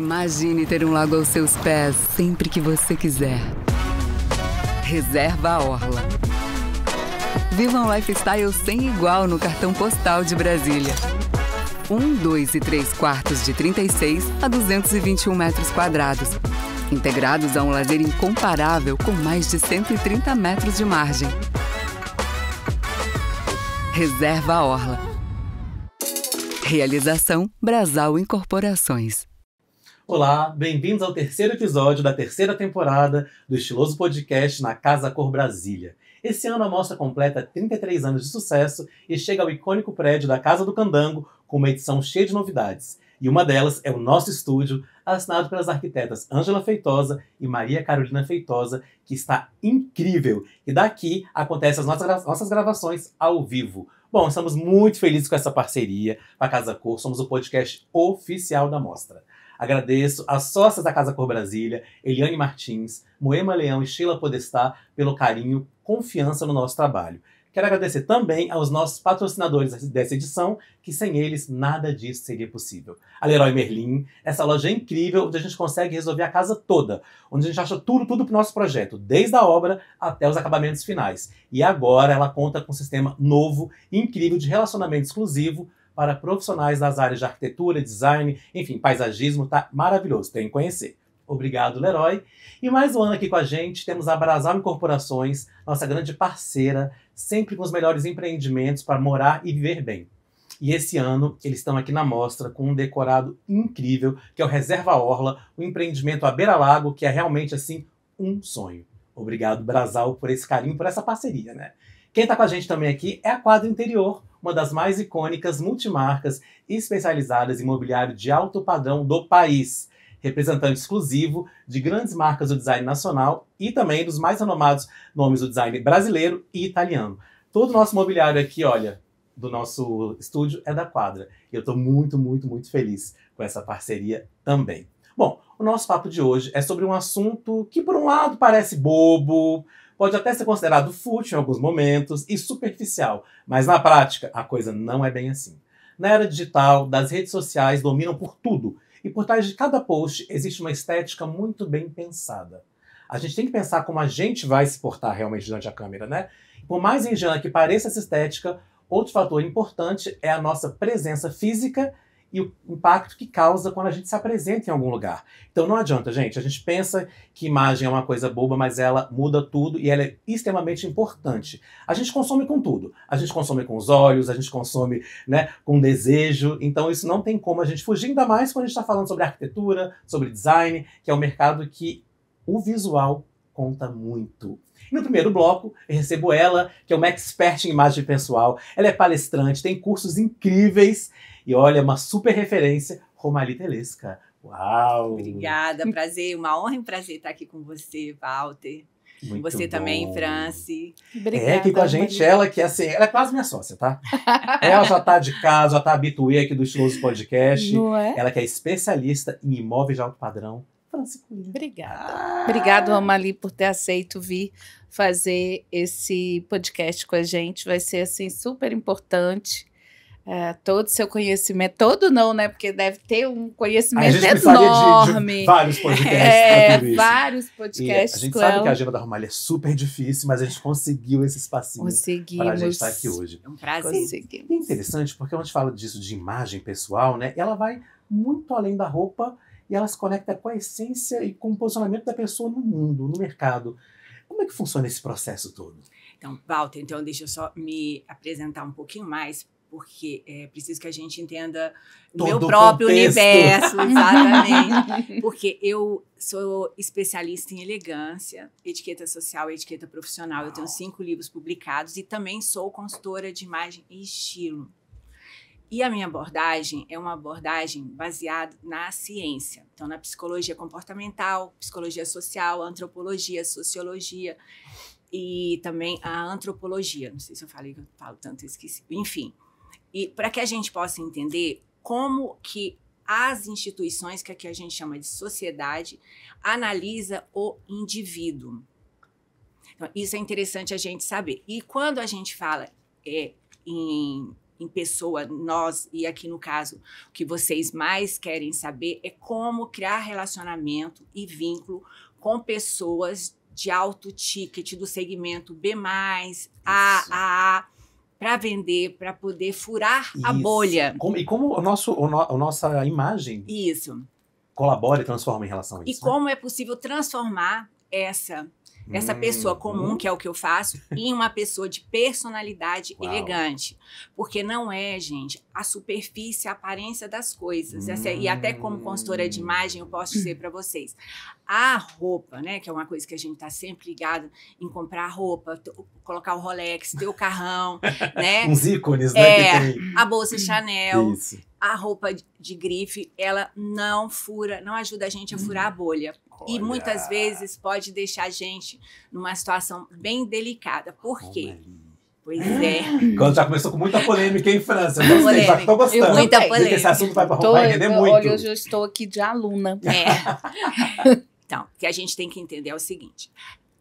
Imagine ter um lago aos seus pés sempre que você quiser. Reserva a Orla. Viva um lifestyle sem igual no cartão postal de Brasília. 1, 2 e 3 quartos de 36 a 221 metros quadrados. Integrados a um lazer incomparável com mais de 130 metros de margem. Reserva a Orla. Realização Brasal Incorporações. Olá, bem-vindos ao terceiro episódio da terceira temporada do estiloso podcast Na Casa Cor Brasília. Esse ano a mostra completa 33 anos de sucesso e chega ao icônico prédio da Casa do Candango com uma edição cheia de novidades. E uma delas é o nosso estúdio, assinado pelas arquitetas Ângela Feitosa e Maria Carolina Feitosa, que está incrível. E daqui acontecem as nossas gravações ao vivo. Bom, estamos muito felizes com essa parceria com a Casa Cor, somos o podcast oficial da mostra. Agradeço às sócias da Casa Cor Brasília, Eliane Martins, Moema Leão e Sheila Podestá, pelo carinho, confiança no nosso trabalho. Quero agradecer também aos nossos patrocinadores dessa edição, que sem eles nada disso seria possível. A Leroy Merlin, essa loja é incrível, onde a gente consegue resolver a casa toda, onde a gente acha tudo para o nosso projeto, desde a obra até os acabamentos finais. E agora ela conta com um sistema novo e incrível de relacionamento exclusivo para profissionais das áreas de arquitetura, design, enfim, paisagismo, tá maravilhoso, tem que conhecer. Obrigado, Leroy. E mais um ano aqui com a gente, temos a Brasal Incorporações, nossa grande parceira, sempre com os melhores empreendimentos para morar e viver bem. E esse ano, eles estão aqui na mostra com um decorado incrível, que é o Reserva Orla, um empreendimento à beira-lago, que é realmente, assim, um sonho. Obrigado, Brasal, por esse carinho, por essa parceria, né? Quem está com a gente também aqui é a Quadra Interior, uma das mais icônicas multimarcas especializadas em mobiliário de alto padrão do país. Representante exclusivo de grandes marcas do design nacional e também dos mais renomados nomes do design brasileiro e italiano. Todo o nosso mobiliário aqui, olha, do nosso estúdio é da Quadra. E eu estou muito, muito, muito feliz com essa parceria também. Bom, o nosso papo de hoje é sobre um assunto que, por um lado, parece bobo, pode até ser considerado fútil em alguns momentos e superficial, mas na prática a coisa não é bem assim. Na era digital, das redes sociais dominam por tudo, e por trás de cada post existe uma estética muito bem pensada. A gente tem que pensar como a gente vai se portar realmente diante da câmera, né? Por mais ingênua que pareça essa estética, outro fator importante é a nossa presença física e o impacto que causa quando a gente se apresenta em algum lugar. Então não adianta, gente. A gente pensa que imagem é uma coisa boba, mas ela muda tudo e ela é extremamente importante. A gente consome com tudo. A gente consome com os olhos, a gente consome, né, com desejo. Então isso não tem como a gente fugir, ainda mais quando a gente está falando sobre arquitetura, sobre design, que é um mercado que o visual conta muito. E no primeiro bloco, eu recebo ela, que é uma expert em imagem pessoal. Ela é palestrante, tem cursos incríveis. E olha, uma super referência, Romali Telesca. Uau! Obrigada, prazer, uma honra e um prazer estar aqui com você, Walter. Muito você bom. também, Franci. Obrigada, aqui com a gente, ela que é assim, ela é quase minha sócia, tá? Ela já tá de casa, já tá habituê aqui do Estiloso Podcast. Não é? Ela que é especialista em imóveis de alto padrão. Franci Cunha. Obrigada. Obrigada, Romali, por ter aceito vir fazer esse podcast com a gente. Vai ser, assim, super importante. Todo o seu conhecimento, todo não, né? Porque deve ter um conhecimento enorme. De vários podcasts pra tudo isso. Vários podcasts. E a gente sabe que a agenda da Romali é super difícil, mas a gente conseguiu esse espacinho para a gente estar aqui hoje. É um prazer. E é interessante, porque quando a gente fala disso de imagem pessoal, né? Ela vai muito além da roupa e ela se conecta com a essência e com o posicionamento da pessoa no mundo, no mercado. Como é que funciona esse processo todo? Então, Walter, deixa eu só me apresentar um pouquinho mais, porque é preciso que a gente entenda o meu próprio universo, exatamente. Porque eu sou especialista em elegância, etiqueta social e etiqueta profissional. Eu tenho 5 livros publicados e também sou consultora de imagem e estilo. E a minha abordagem é uma abordagem baseada na ciência. Então, na psicologia comportamental, psicologia social, antropologia, sociologia e também a antropologia. Não sei se eu falei que eu falo tanto, eu esqueci. Enfim. E para que a gente possa entender como que as instituições, que aqui a gente chama de sociedade, analisa o indivíduo. Então, isso é interessante a gente saber. E quando a gente fala em em pessoa, nós, e aqui no caso, o que vocês mais querem saber é como criar relacionamento e vínculo com pessoas de alto ticket do segmento B+, AA, para vender, para poder furar a bolha. E como a nossa imagem colabora e transforma em relação a isso. E como é possível transformar essa pessoa comum, que é o que eu faço, em uma pessoa de personalidade elegante. Porque não é, gente, a superfície, a aparência das coisas. E até como consultora de imagem, eu posso dizer para vocês, a roupa, né, que é uma coisa que a gente está sempre ligado em comprar roupa, colocar o Rolex, ter o carrão, né? Uns ícones, né? Que tem... A bolsa Chanel. Isso. A roupa de grife, ela não ajuda a gente a furar a bolha. E muitas vezes pode deixar a gente numa situação bem delicada. Por quê? Pois é. Quando já começou com muita polêmica em França. Eu gostei, já estou gostando. Muita polêmica. Esse assunto vai render muito. Olha, hoje eu estou aqui de aluna. Então, o que a gente tem que entender é o seguinte.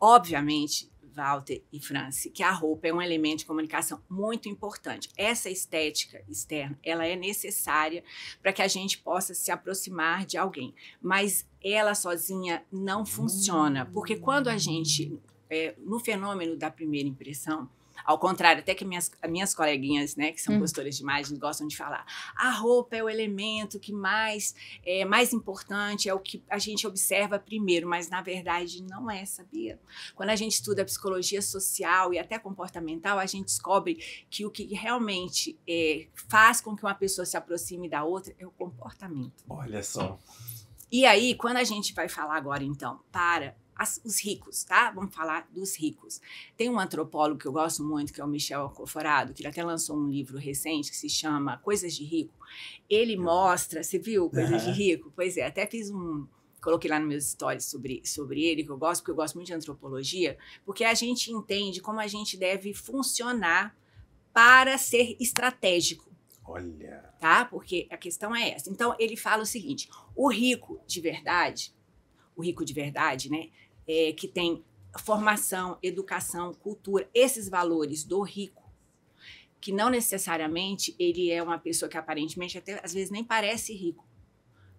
Obviamente, Walter e Franci, que a roupa é um elemento de comunicação muito importante. Essa estética externa, ela é necessária para que a gente possa se aproximar de alguém. Mas ela sozinha não funciona. Porque quando a gente, no fenômeno da primeira impressão, ao contrário, até que minhas coleguinhas, né, que são consultoras de imagem, gostam de falar, a roupa é o elemento que mais importante, é o que a gente observa primeiro, mas na verdade não é, sabia? Quando a gente estuda psicologia social e até comportamental, a gente descobre que o que realmente faz com que uma pessoa se aproxime da outra é o comportamento. Olha só. E aí, quando a gente vai falar agora, então, para os ricos, tá? Vamos falar dos ricos. Tem um antropólogo que eu gosto muito, que é o Michel Alcoforado, que ele até lançou um livro recente que se chama Coisas de Rico. Ele mostra, você viu Coisas de Rico? Pois é, até coloquei lá nos meus stories sobre ele, que eu gosto, porque eu gosto muito de antropologia, porque a gente entende como a gente deve funcionar para ser estratégico. Olha. Tá? Porque a questão é essa. Então, ele fala o seguinte, o rico de verdade, né, que tem formação, educação, cultura, esses valores do rico, que não necessariamente ele é uma pessoa que aparentemente até às vezes nem parece rico.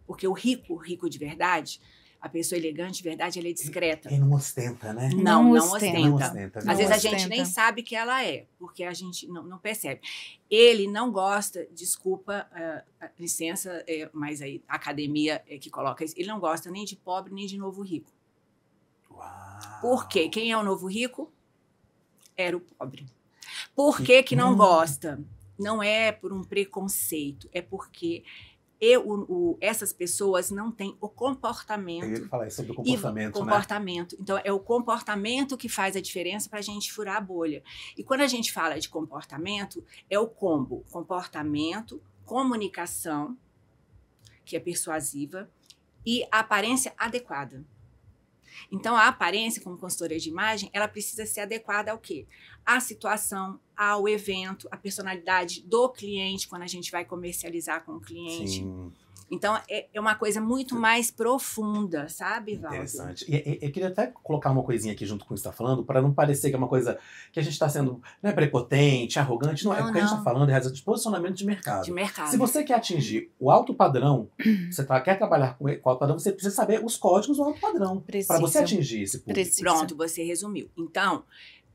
Porque o rico de verdade, a pessoa elegante de verdade, ela é discreta. Ele não ostenta, né? Não ostenta. Não ostenta. Às vezes a gente nem sabe que ela é, porque a gente não percebe. Ele não gosta, desculpa, licença, mas aí a academia que coloca isso, ele não gosta nem de pobre, nem de novo rico. Uau. Por quê? Quem é o novo rico? Era o pobre. Por que não gosta? Não é por um preconceito, é porque essas pessoas não têm o comportamento. Eu ia falar sobre o comportamento, né? Então, é o comportamento que faz a diferença para a gente furar a bolha. E quando a gente fala de comportamento, é o combo. Comportamento, comunicação, que é persuasiva, e a aparência adequada. Então, a aparência, como consultora de imagem, ela precisa ser adequada ao quê? À situação, ao evento, à personalidade do cliente, quando a gente vai comercializar com o cliente. Sim. Então, é uma coisa muito mais profunda, sabe, Walter? Interessante. E eu queria até colocar uma coisinha aqui junto com o que você está falando, para não parecer que é uma coisa que a gente está sendo prepotente, arrogante. Não, é porque a gente está falando de posicionamento de mercado. De mercado. Se você quer atingir o alto padrão, quer trabalhar com o alto padrão, você precisa saber os códigos do alto padrão. Para você atingir esse público. Pronto, você resumiu. Então,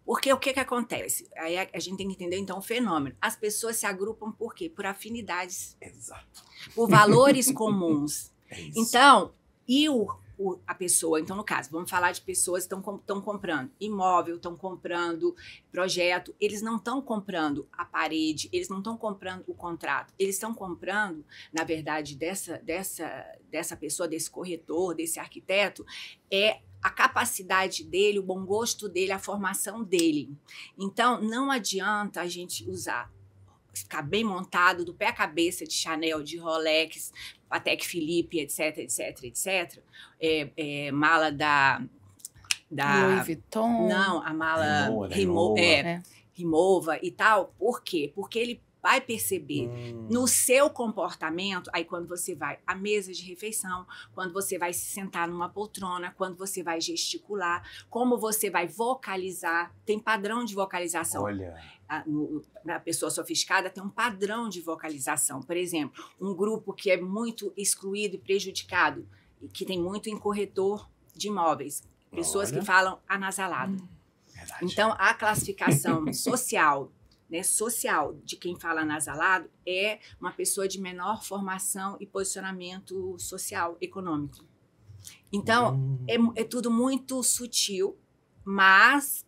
porque o que acontece? Aí a gente tem que entender, então, o fenômeno. As pessoas se agrupam por quê? Por afinidades. Exato. Por valores comuns. É isso. Então, a pessoa, então, no caso, vamos falar de pessoas que estão comprando imóvel, estão comprando projeto, eles não estão comprando a parede, eles não estão comprando o contrato, eles estão comprando, na verdade, dessa pessoa, desse corretor, desse arquiteto, a capacidade dele, o bom gosto dele, a formação dele. Então, não adianta a gente ficar bem montado, do pé à cabeça, de Chanel, de Rolex, Patek Philippe, etc, etc, etc. Mala da Louis Vuitton. Não, a mala Rimowa e tal. Por quê? Porque ele vai perceber no seu comportamento, aí quando você vai à mesa de refeição, quando você vai se sentar numa poltrona, quando você vai gesticular, como você vai vocalizar, tem padrão de vocalização. Olha. A pessoa sofisticada tem um padrão de vocalização. Por exemplo, um grupo que é muito excluído e prejudicado, que tem muito em corretor de imóveis, pessoas que falam anasalado. Então, a classificação social, né, social de quem fala anasalado é uma pessoa de menor formação e posicionamento social, econômico. Então, é tudo muito sutil, mas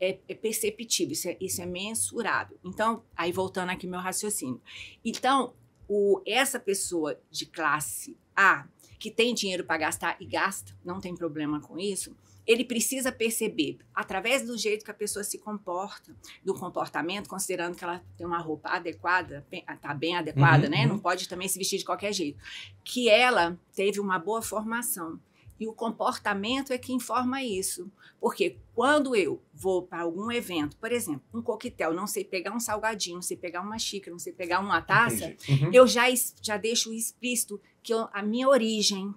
é perceptível, isso é mensurável. Então, aí voltando aqui meu raciocínio. Então, essa pessoa de classe A, que tem dinheiro para gastar e gasta, não tem problema com isso, ele precisa perceber, através do jeito que a pessoa se comporta, do comportamento, considerando que ela tem uma roupa adequada, está bem adequada, né? Não pode também se vestir de qualquer jeito, que ela teve uma boa formação. E o comportamento é que informa isso. Porque quando eu vou para algum evento, por exemplo, um coquetel, não sei pegar um salgadinho, não sei pegar uma xícara, não sei pegar uma taça, eu já deixo explícito que a minha origem.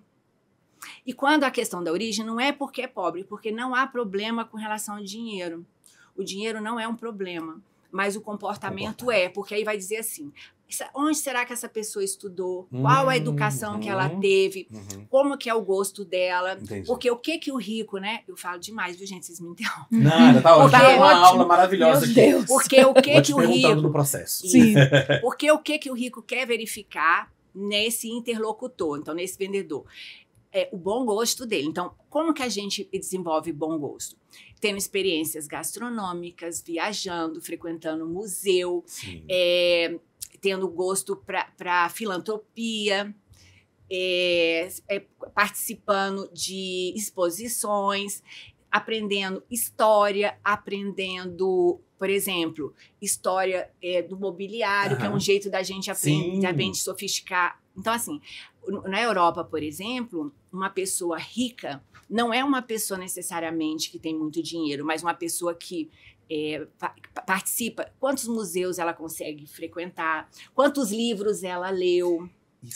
E quando a questão da origem não é porque é pobre, porque não há problema com relação ao dinheiro. O dinheiro não é um problema, mas o comportamento é, porque aí vai dizer assim, onde será que essa pessoa estudou? Qual a educação que ela teve? Como que é o gosto dela? Entendi. Porque o que o rico, né? Eu falo demais, viu, gente? Vocês me interrompem. Nada, tá ótimo. Porque Uma aula maravilhosa aqui. Deus. Porque o que Vou o te perguntando rico... no processo. Sim. Porque o que o rico quer verificar nesse interlocutor, então nesse vendedor? É o bom gosto dele. Então, como que a gente desenvolve bom gosto? Tendo experiências gastronômicas, viajando, frequentando museu, tendo gosto para filantropia, participando de exposições, aprendendo história, aprendendo, por exemplo, história do mobiliário, que é um jeito da gente aprender, sofisticar. Então, assim, na Europa, por exemplo, uma pessoa rica não é uma pessoa necessariamente que tem muito dinheiro, mas uma pessoa que participa. Quantos museus ela consegue frequentar? Quantos livros ela leu?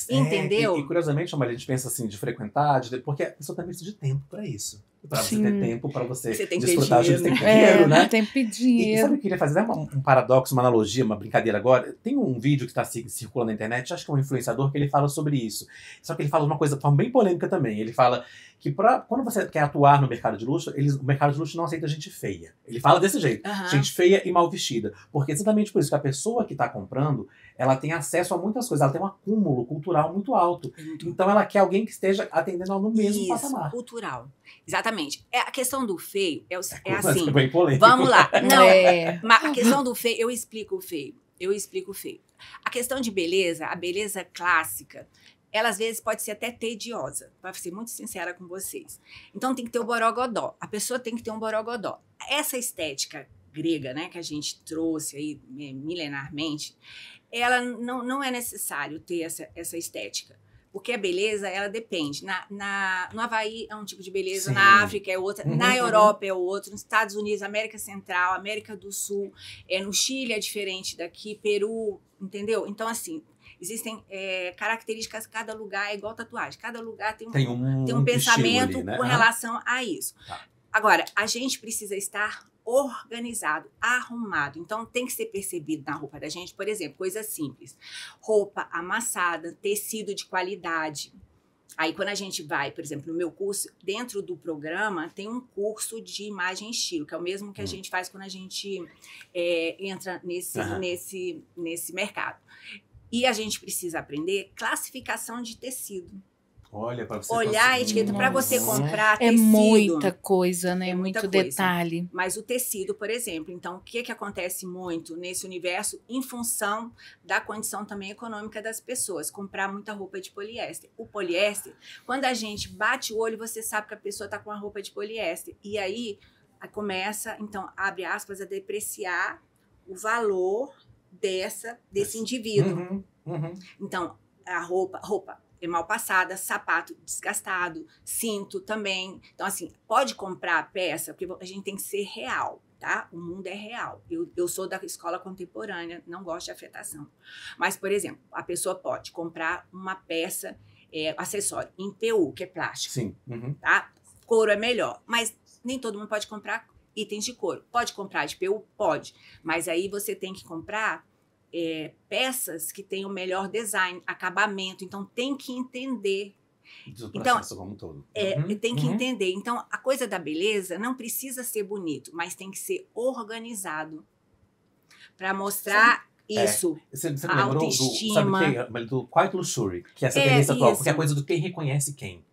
Entendeu? E curiosamente, a gente pensa assim, de frequentar, porque a pessoa também precisa de tempo para isso. Para você ter tempo, para você desfrutar de dinheiro, né? Tempo e E dinheiro. sabe o que eu queria fazer? Um paradoxo, uma analogia, uma brincadeira agora. Tem um vídeo que está circulando na internet, acho que é um influenciador, que ele fala sobre isso. Só que ele fala uma coisa de forma bem polêmica também. Ele fala que quando você quer atuar no mercado de luxo, o mercado de luxo não aceita gente feia. Ele fala desse jeito, gente feia e mal vestida. Porque exatamente por isso que a pessoa que está comprando, ela tem acesso a muitas coisas, ela tem um acúmulo cultural muito alto. Então ela quer alguém que esteja atendendo ela no mesmo patamar. Cultural. Exatamente. A questão do feio é assim. Bem polêmico. Vamos lá. Não, mas a questão do feio, eu explico o feio. A questão de beleza, a beleza clássica, ela às vezes pode ser até tediosa, para ser muito sincera com vocês. Então tem que ter o borogodó. A pessoa tem que ter um borogodó. Essa estética grega, né, que a gente trouxe aí milenarmente, ela não é necessário ter essa estética. Porque a beleza, ela depende. No Havaí é um tipo de beleza, na África é outra, na Europa é outra, nos Estados Unidos, América Central, América do Sul, no Chile é diferente daqui, Peru, entendeu? Então, assim, existem características, cada lugar é igual tatuagem, cada lugar tem um pensamento ali, né? Com relação a isso. Agora, a gente precisa estar organizado, arrumado. Então, tem que ser percebido na roupa da gente, por exemplo, coisas simples. Roupa amassada, tecido de qualidade. Aí, quando a gente vai, por exemplo, no meu curso, dentro do programa, tem um curso de imagem e estilo, que é o mesmo que a gente faz quando a gente entra nesse mercado. E a gente precisa aprender classificação de tecido. Olha, para você olhar a etiqueta para você comprar tecido. É muita coisa, né? Muito coisa. Detalhe. Mas o tecido, por exemplo, então, o que acontece muito nesse universo em função da condição também econômica das pessoas? Comprar muita roupa de poliéster. O poliéster, quando a gente bate o olho, você sabe que a pessoa está com uma roupa de poliéster. E aí começa, então, abre aspas, a depreciar o valor desse indivíduo. Então, a roupa é mal passada, sapato desgastado, cinto também. Então, assim, pode comprar a peça, porque a gente tem que ser real. tá? O mundo é real. Eu sou da escola contemporânea, não gosto de afetação. Mas, por exemplo, a pessoa pode comprar uma peça, acessório, em PU, que é plástico. Sim. Tá? Couro é melhor, mas nem todo mundo pode comprar itens de couro. Pode comprar de PU? Pode. Mas aí você tem que comprar peças que tenham melhor design, acabamento. Então, tem que entender. Do processo como um todo. Tem que entender. Então, a coisa da beleza não precisa ser bonito, mas tem que ser organizado para mostrar isso. Você me a lembrou autoestima. do Quiet Luxury, que é essa tendência atual, porque é a coisa do quem reconhece quem.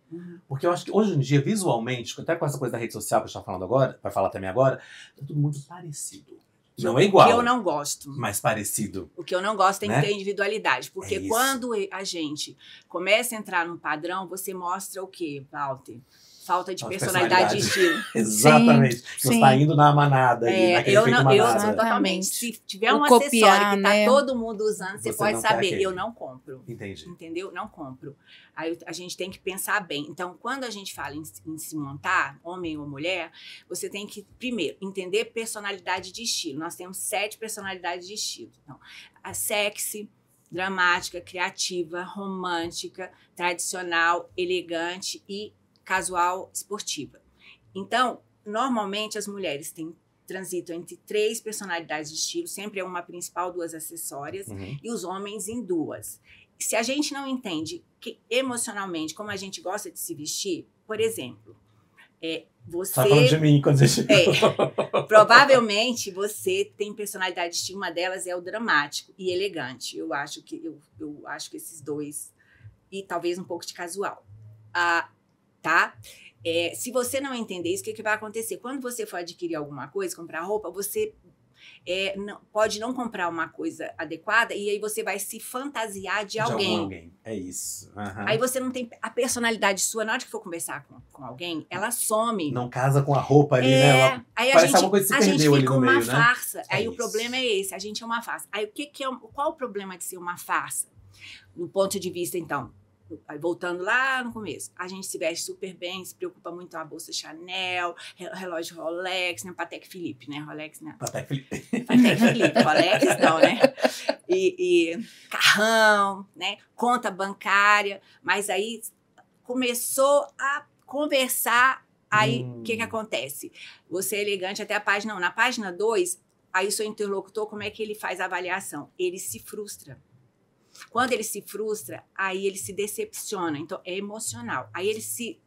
Porque eu acho que hoje em dia, visualmente, até com essa coisa da rede social que a gente está falando agora, vai falar também agora, tá tudo muito parecido. Não é igual. O que eu não gosto. Mas parecido. O que eu não gosto tem que ter individualidade. Porque isso. quando a gente começa a entrar no padrão, você mostra o quê, Walter? Falta de personalidade e estilo. Exatamente. Você está indo na manada. Eu totalmente. Se tiver um acessório que tá todo mundo usando, você pode saber. Eu não compro. Entendi. Entendeu? Não compro. Aí a gente tem que pensar bem. Então, quando a gente fala em se montar, homem ou mulher, você tem que, primeiro, entender personalidade de estilo. Nós temos 7 personalidades de estilo. Então, a sexy, dramática, criativa, romântica, tradicional, elegante e casual, esportiva. Então, normalmente as mulheres transitam entre 3 personalidades de estilo, sempre é uma principal, 2 acessórias, e os homens em 2. Se a gente não entende que emocionalmente como a gente gosta de se vestir, por exemplo, você... Tá falando de mim quando você provavelmente você tem personalidade de estilo, uma delas é o dramático e elegante. Eu acho que esses 2, e talvez um pouco de casual. Tá? Se você não entender isso, o que vai acontecer? Quando você for adquirir alguma coisa, comprar roupa, você pode não comprar uma coisa adequada e aí você vai se fantasiar de alguém. É isso. Aí você não tem a personalidade sua, na hora que for conversar com alguém, ela some. Não casa com a roupa ali, né? Aí parece uma coisa que se perdeu ali no meio, uma farsa. Aí o isso. problema é esse, a gente é uma farsa. Aí qual o problema de ser uma farsa? Do ponto de vista, então, voltando lá no começo, a gente se veste super bem, se preocupa muito com a bolsa Chanel, relógio Rolex, né? Patek Philippe, né? Rolex, né? Patek Philippe. Patek Philippe, Rolex não, né? E carrão, né? Conta bancária, mas aí começou a conversar, aí o que acontece? Você é elegante até a página 1. Na página 2, aí o seu interlocutor, como é que ele faz a avaliação? Ele se frustra. Quando ele se frustra, aí ele se decepciona. Então, é emocional. Aí ele se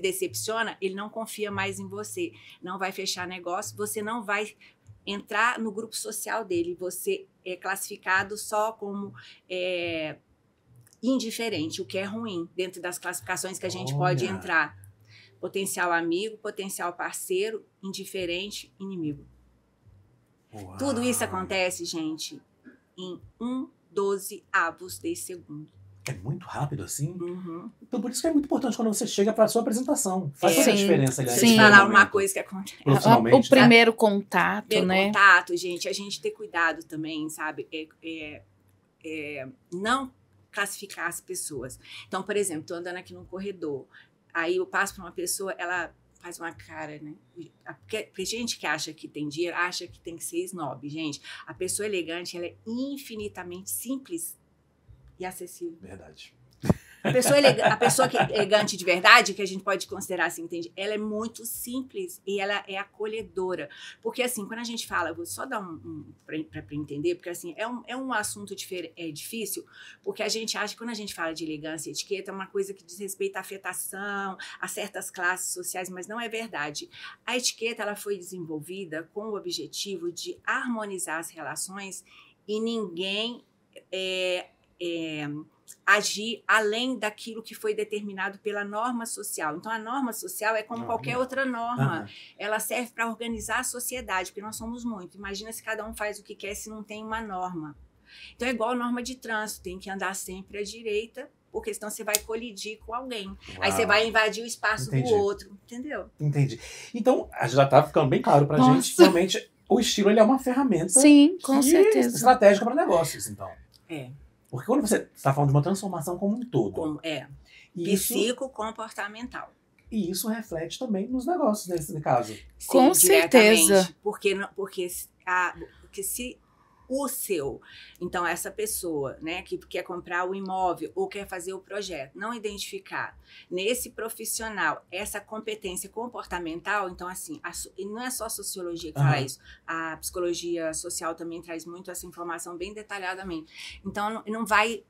decepciona, ele não confia mais em você. Não vai fechar negócio, você não vai entrar no grupo social dele. Você é classificado só como indiferente, o que é ruim dentro das classificações que a gente pode entrar. Potencial amigo, potencial parceiro, indiferente, inimigo. Uau. Tudo isso acontece, gente, em 1/12 de segundo. É muito rápido assim? Então, por isso que é muito importante quando você chega para a sua apresentação. Faz toda a diferença, aliás. Deixa eu falar uma coisa que acontece. O primeiro contato, né? Contato, gente. A gente ter cuidado também, sabe? Não classificar as pessoas. Então, por exemplo, estou andando aqui no corredor. Aí eu passo por uma pessoa, ela faz uma cara, né? Porque gente que acha que tem dinheiro, acha que tem que ser snob, gente. A pessoa elegante, ela é infinitamente simples e acessível. Verdade. A pessoa que é elegante de verdade, que a gente pode considerar assim, entende? Ela é muito simples e ela é acolhedora. Porque assim, quando a gente fala, eu vou só dar para entender, porque assim, é um assunto difícil, porque a gente acha que quando a gente fala de elegância e etiqueta, é uma coisa que diz respeito à afetação, a certas classes sociais, mas não é verdade. A etiqueta, ela foi desenvolvida com o objetivo de harmonizar as relações e ninguém agir além daquilo que foi determinado pela norma social. Então, a norma social é como qualquer outra norma. Ela serve para organizar a sociedade, porque nós somos muito. Imagina se cada um faz o que quer se não tem uma norma. Então, é igual a norma de trânsito. Tem que andar sempre à direita, porque senão você vai colidir com alguém. Uau. Aí você vai invadir o espaço do outro. Entendeu? Entendi. Então, já está ficando bem claro para a gente. Realmente, o estilo ele é uma ferramenta. Sim, com certeza. Estratégica para negócios, então. Porque quando você está falando de uma transformação como um todo. Psico-comportamental. E isso reflete também nos negócios, nesse caso. Sim, Com certeza. Porque se o seu, então essa pessoa, né, que quer comprar o imóvel ou quer fazer o projeto, não identificar nesse profissional essa competência comportamental, então assim, e não é só a sociologia que fala isso, a psicologia social também traz muito essa informação bem detalhadamente. Então não vai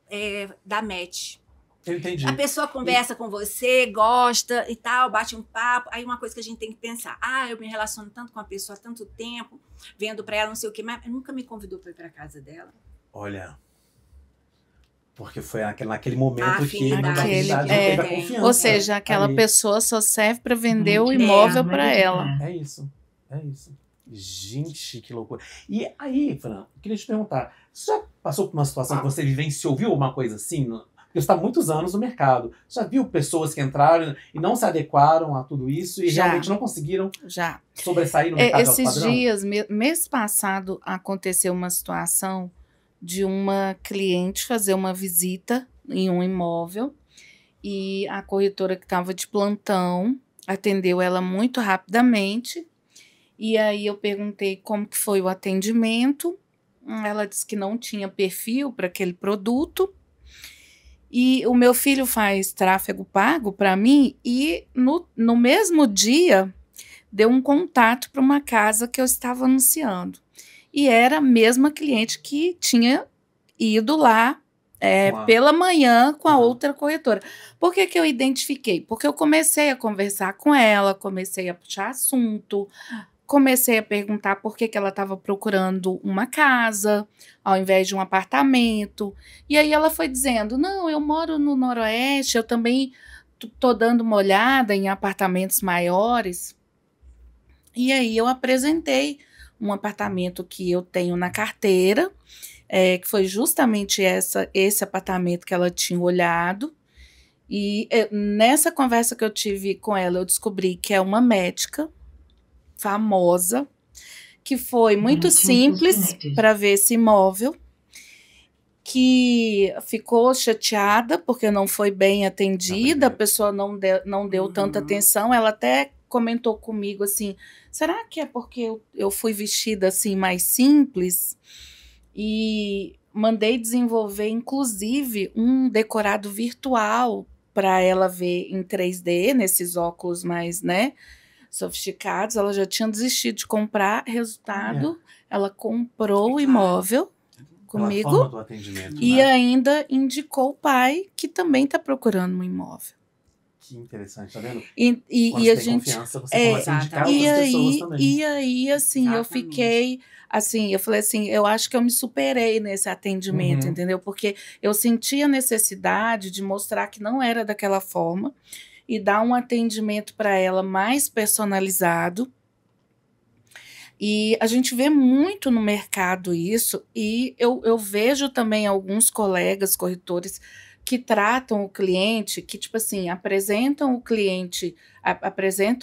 dar match. Eu entendi. A pessoa conversa com você, gosta e tal, bate um papo. Aí uma coisa que a gente tem que pensar. Eu me relaciono tanto com a pessoa há tanto tempo, vendo pra ela não sei o que, mas nunca me convidou pra ir pra casa dela. Olha, porque foi naquele momento que Afinidade, não teve a confiança. Ou seja, aquela pessoa só serve para vender o imóvel para ela. É isso. Gente, que loucura. E aí, Fran, eu queria te perguntar, você já passou por uma situação que você vivenciou, viu uma coisa assim? Porque você está há muitos anos no mercado. Já viu pessoas que entraram e não se adequaram a tudo isso e realmente não conseguiram sobressair no mercado Esses padrão? dias, mês passado, aconteceu uma situação de uma cliente fazer uma visita em um imóvel e a corretora que estava de plantão atendeu ela muito rapidamente. E aí eu perguntei como que foi o atendimento. Ela disse que não tinha perfil para aquele produto. E o meu filho faz tráfego pago para mim e no mesmo dia deu um contato para uma casa que eu estava anunciando. E era a mesma cliente que tinha ido lá pela manhã com a outra corretora. Por que eu identifiquei? Porque eu comecei a conversar com ela, comecei a puxar assunto, comecei a perguntar por que ela estava procurando uma casa ao invés de um apartamento. E aí ela foi dizendo, não, eu moro no Noroeste, eu também estou dando uma olhada em apartamentos maiores. E aí eu apresentei um apartamento que eu tenho na carteira, que foi justamente esse apartamento que ela tinha olhado. E nessa conversa que eu tive com ela, eu descobri que é uma médica famosa, que foi muito simples para ver esse imóvel, que ficou chateada porque não foi bem atendida, a pessoa não deu tanta atenção. Ela até comentou comigo assim, será que é porque eu fui vestida assim mais simples? E mandei desenvolver, inclusive, um decorado virtual para ela ver em 3D, nesses óculos mais, sofisticados. Ela já tinha desistido de comprar, resultado, ela comprou o imóvel comigo do atendimento, e ainda indicou o pai, que também está procurando um imóvel. Que interessante, tá vendo? E a gente confiança, você começa a indicar outras pessoas também. E aí, assim, eu fiquei, assim, eu falei assim, eu acho que eu me superei nesse atendimento, entendeu? Porque eu senti a necessidade de mostrar que não era daquela forma e dar um atendimento para ela mais personalizado. E a gente vê muito no mercado isso, e eu vejo também alguns colegas corretores que tratam o cliente, que, tipo assim, apresentam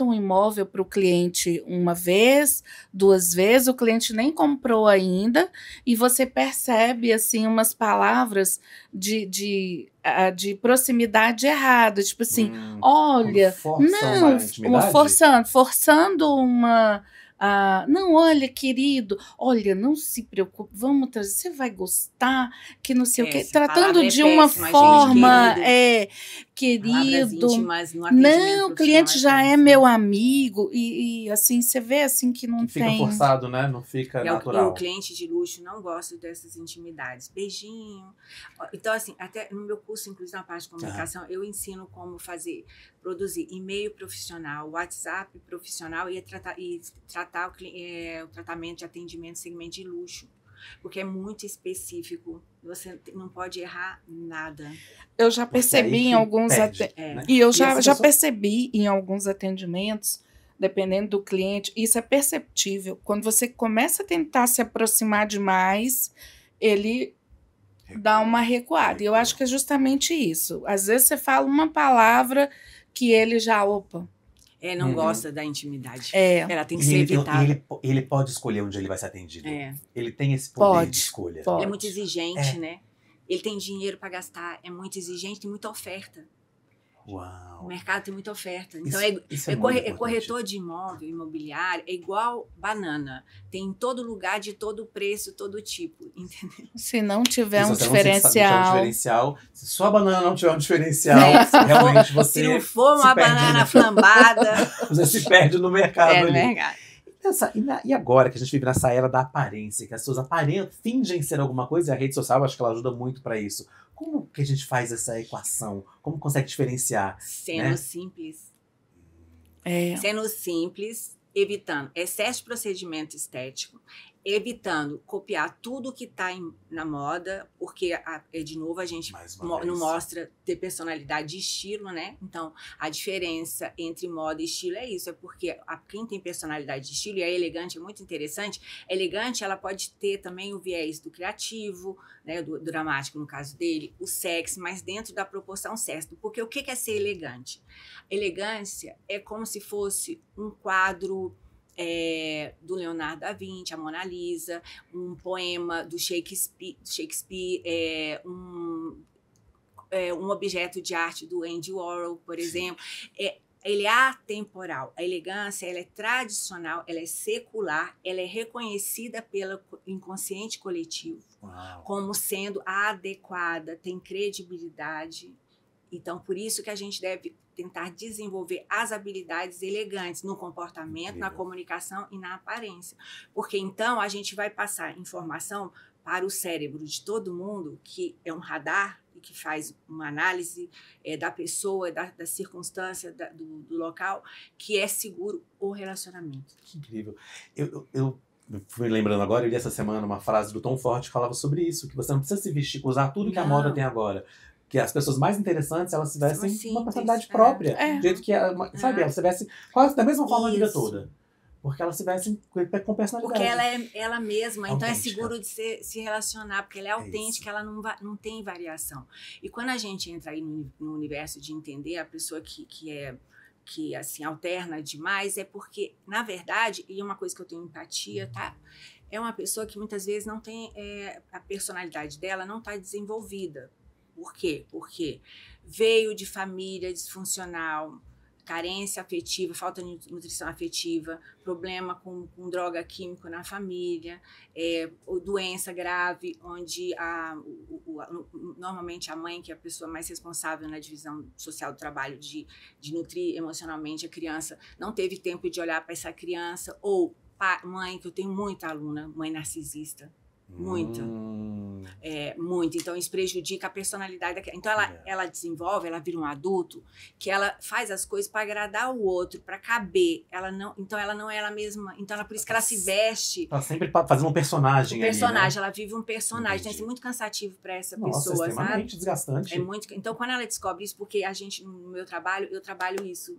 um imóvel para o cliente uma vez, 2 vezes, o cliente nem comprou ainda, e você percebe, assim, umas palavras de proximidade errada, tipo assim, olha, forçando uma... não, olha, querido, olha, não se preocupe, vamos trazer, você vai gostar, que não sei o quê, tratando de uma forma, querido, íntimas, não, o cliente já é meu amigo, e assim, você vê assim que não fica forçado, né, não fica natural. O cliente de luxo não gosta dessas intimidades, beijinho, então assim, até no meu curso, inclusive na parte de comunicação, eu ensino como produzir e-mail profissional, WhatsApp profissional e tratar o tratamento de atendimento segmento de luxo, porque é muito específico, você não pode errar nada. Eu já percebi em alguns percebi em alguns atendimentos, dependendo do cliente, isso é perceptível. Quando você começa a tentar se aproximar demais, ele dá uma recuada. E eu acho que é justamente isso. Às vezes você fala uma palavra que ele já, não gosta da intimidade. Ela tem que ser evitada. Ele pode escolher onde ele vai ser atendido. Ele tem esse poder de escolha. Ele é muito exigente, né? Ele tem dinheiro para gastar, é muito exigente, tem muita oferta. Uau. O mercado tem muita oferta. Então, Isso é muito importante. corretor de imóvel, imobiliário, é igual banana. Tem em todo lugar, de todo preço, todo tipo, entendeu? Se não tiver um Se você não tiver um diferencial. diferencial, se sua banana não tiver um diferencial, É, realmente você Se não for se uma perde, banana né? flambada, Você se perde no mercado é ali. verdade. E agora que a gente vive nessa era da aparência, que as pessoas fingem ser alguma coisa, e a rede social, eu acho que ela ajuda muito para isso. Como que a gente faz essa equação? Como consegue diferenciar? Sendo Né? simples. É. Sendo simples, evitando excesso de procedimento estético, evitando copiar tudo que está na moda, porque, de novo, a gente Mais uma vez. não mostra ter personalidade e estilo, né? Então, a diferença entre moda e estilo é isso, é porque quem tem personalidade de estilo, e a elegante é muito interessante, a elegante ela pode ter também o viés do criativo, né, do dramático no caso dele, o sexy, mas dentro da proporção certa. Porque o que é ser elegante? Elegância é como se fosse um quadro do Leonardo da Vinci, a Mona Lisa, um poema do Shakespeare, um objeto de arte do Andy Warhol, por exemplo. Ele é atemporal. A elegância ela é tradicional, ela é secular, ela é reconhecida pelo inconsciente coletivo. Uau. Como sendo adequada, tem credibilidade. Então, por isso que a gente deve tentar desenvolver as habilidades elegantes no comportamento, na comunicação e na aparência. Porque, então, a gente vai passar informação para o cérebro de todo mundo, que é um radar e que faz uma análise da pessoa, da circunstância, do local, que é seguro o relacionamento. Que incrível. Eu fui lembrando agora, eu li essa semana uma frase do Tom Ford que falava sobre isso, que você não precisa se vestir, usar tudo que a moda tem agora. Que as pessoas mais interessantes, elas se vestem uma personalidade própria. Do jeito que, sabe, elas se vestem quase da mesma forma a vida toda. Porque elas se vestem com personalidade. Porque ela é ela mesma, Autêntica. então é seguro de se relacionar, porque ela é autêntica, ela não tem variação. E quando a gente entra aí no universo de entender a pessoa que assim, alterna demais, é porque, na verdade, e uma coisa que eu tenho empatia, tá? É uma pessoa que muitas vezes não tem, a personalidade dela não está desenvolvida. Por quê? Porque veio de família disfuncional, carência afetiva, falta de nutrição afetiva, problema com droga química na família, doença grave, onde normalmente a mãe, que é a pessoa mais responsável na divisão social do trabalho de nutrir emocionalmente a criança, não teve tempo de olhar para essa criança, ou mãe, que eu tenho muita aluna, mãe narcisista, muito. Muito. Então, isso prejudica a personalidade daquela. Então, ela desenvolve, ela vira um adulto, que ela faz as coisas para agradar o outro, para caber. Então, ela não é ela mesma. Então, por isso que ela se veste. Ela sempre fazendo um personagem. Personagem, ali, né? Ela vive um personagem. Então, isso é muito cansativo para essa Nossa, pessoa, extremamente sabe? desgastante. É muito. Então, quando ela descobre isso, porque a gente, no meu trabalho, eu trabalho isso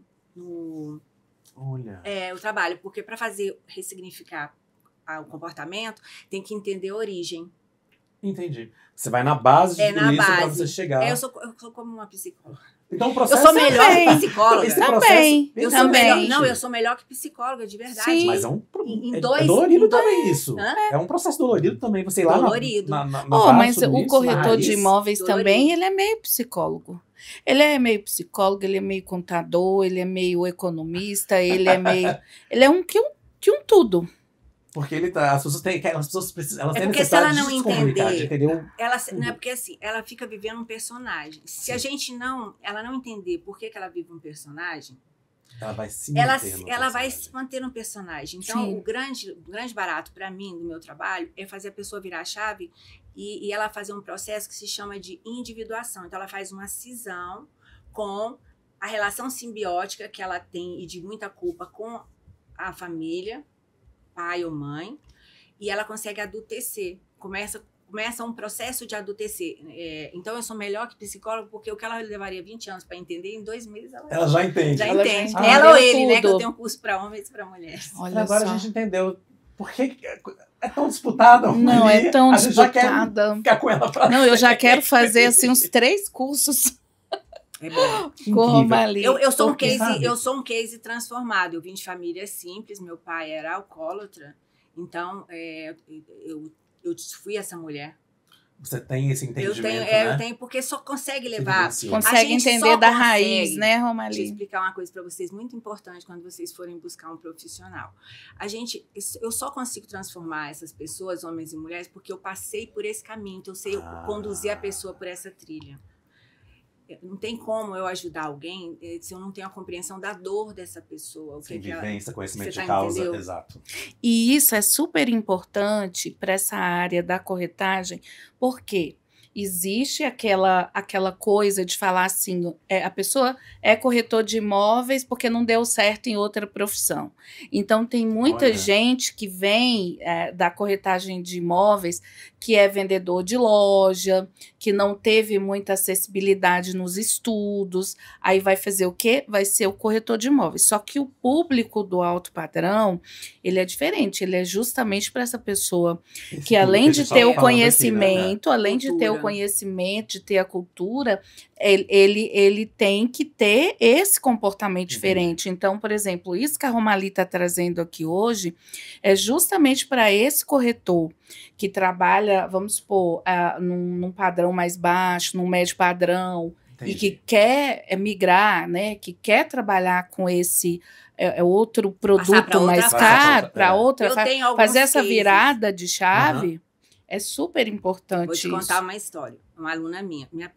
Olha. eu trabalho, porque para ressignificar o comportamento, tem que entender a origem. Entendi. Você vai na base de tudo isso para você chegar. Eu sou como uma psicóloga. Então o processo eu sou melhor que psicóloga. Também. Eu sou melhor que psicóloga, de verdade. Sim. Mas é dolorido também isso. É um processo dolorido também. Você ir lá mas o corretor de imóveis também, ele é meio psicólogo. Ele é meio contador, ele é meio economista, ele é um tudo. Porque as pessoas precisam, elas têm porque se ela necessidade não de se comunicar, de entender não é porque assim, ela fica vivendo um personagem. Se a gente ela não entender por que ela vive um personagem, ela vai se manter no personagem. Então, o grande barato para mim do meu trabalho é fazer a pessoa virar a chave e ela fazer um processo que se chama de individuação. Então, ela faz uma cisão com a relação simbiótica que ela tem e de muita culpa com a família, pai ou mãe, e ela consegue adultecer. Começa um processo de adultecer. Então, eu sou melhor que psicóloga, porque o que ela levaria 20 anos para entender, em 2 meses ela já entende. Ela ou ele, né? Que eu tenho curso para homens e para mulheres. Olha agora a gente entendeu por que é tão disputada. Não, é tão disputada. Já quer ficar com ela pra Não, eu já quero fazer assim uns 3 cursos. É bom. Como ali. Eu sou um case transformado. Eu vim de família simples, meu pai era alcoólatra, então eu fui essa mulher. Você tem esse entendimento, eu tenho, porque só consegue levar. Consegue entender da raiz, né, Romali? Deixa eu explicar uma coisa para vocês, muito importante quando vocês forem buscar um profissional. Eu só consigo transformar essas pessoas, homens e mulheres, porque eu passei por esse caminho, então eu sei conduzir a pessoa por essa trilha. Não tem como eu ajudar alguém se eu não tenho a compreensão da dor dessa pessoa. Sem vivência, conhecimento de causa. Entendeu? Exato. E isso é super importante para essa área da corretagem, porque existe aquela coisa de falar assim, a pessoa é corretor de imóveis porque não deu certo em outra profissão. Então, tem muita gente que vem da corretagem de imóveis, que é vendedor de loja, que não teve muita acessibilidade nos estudos, aí vai fazer o quê? Vai ser o corretor de imóveis. Só que o público do alto padrão, ele é diferente, ele é justamente para essa pessoa que além de ter o conhecimento, além de ter o conhecimento, de ter a cultura, ele tem que ter esse comportamento diferente. Então, por exemplo, isso que a Romali está trazendo aqui hoje é justamente para esse corretor que trabalha, vamos supor, num padrão mais baixo, num médio padrão, e que quer migrar, né, que quer trabalhar com esse outro produto mais caro, para outra, fazer essa virada de chave. É super importante. Vou te contar uma história. Uma aluna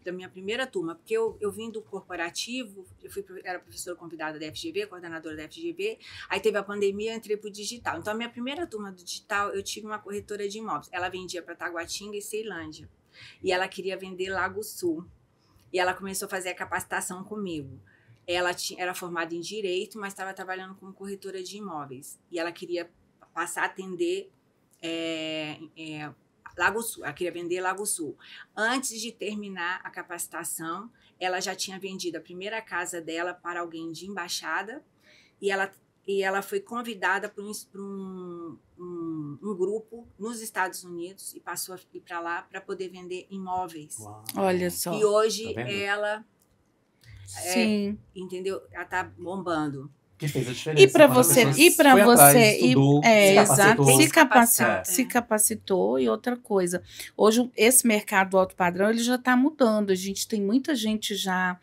da minha primeira turma, porque eu vim do corporativo, era professora convidada da FGV, coordenadora da FGV, aí teve a pandemia, eu entrei para o digital. Então, a minha primeira turma do digital, eu tive uma corretora de imóveis. Ela vendia para Taguatinga e Ceilândia. E ela queria vender Lago Sul. E ela começou a fazer a capacitação comigo. Ela era formada em Direito, mas estava trabalhando como corretora de imóveis. E ela queria passar a atender Lago Sul, ela queria vender Lago Sul. Antes de terminar a capacitação, ela já tinha vendido a primeira casa dela para alguém de embaixada e ela foi convidada para um grupo nos Estados Unidos e passou a ir para lá para poder vender imóveis. Uau. Olha só. E hoje ela, entendeu? Ela está bombando. Que fez a diferença. E para você, exato, se capacitou. E outra coisa, hoje esse mercado do alto padrão ele já está mudando. A gente tem muita gente já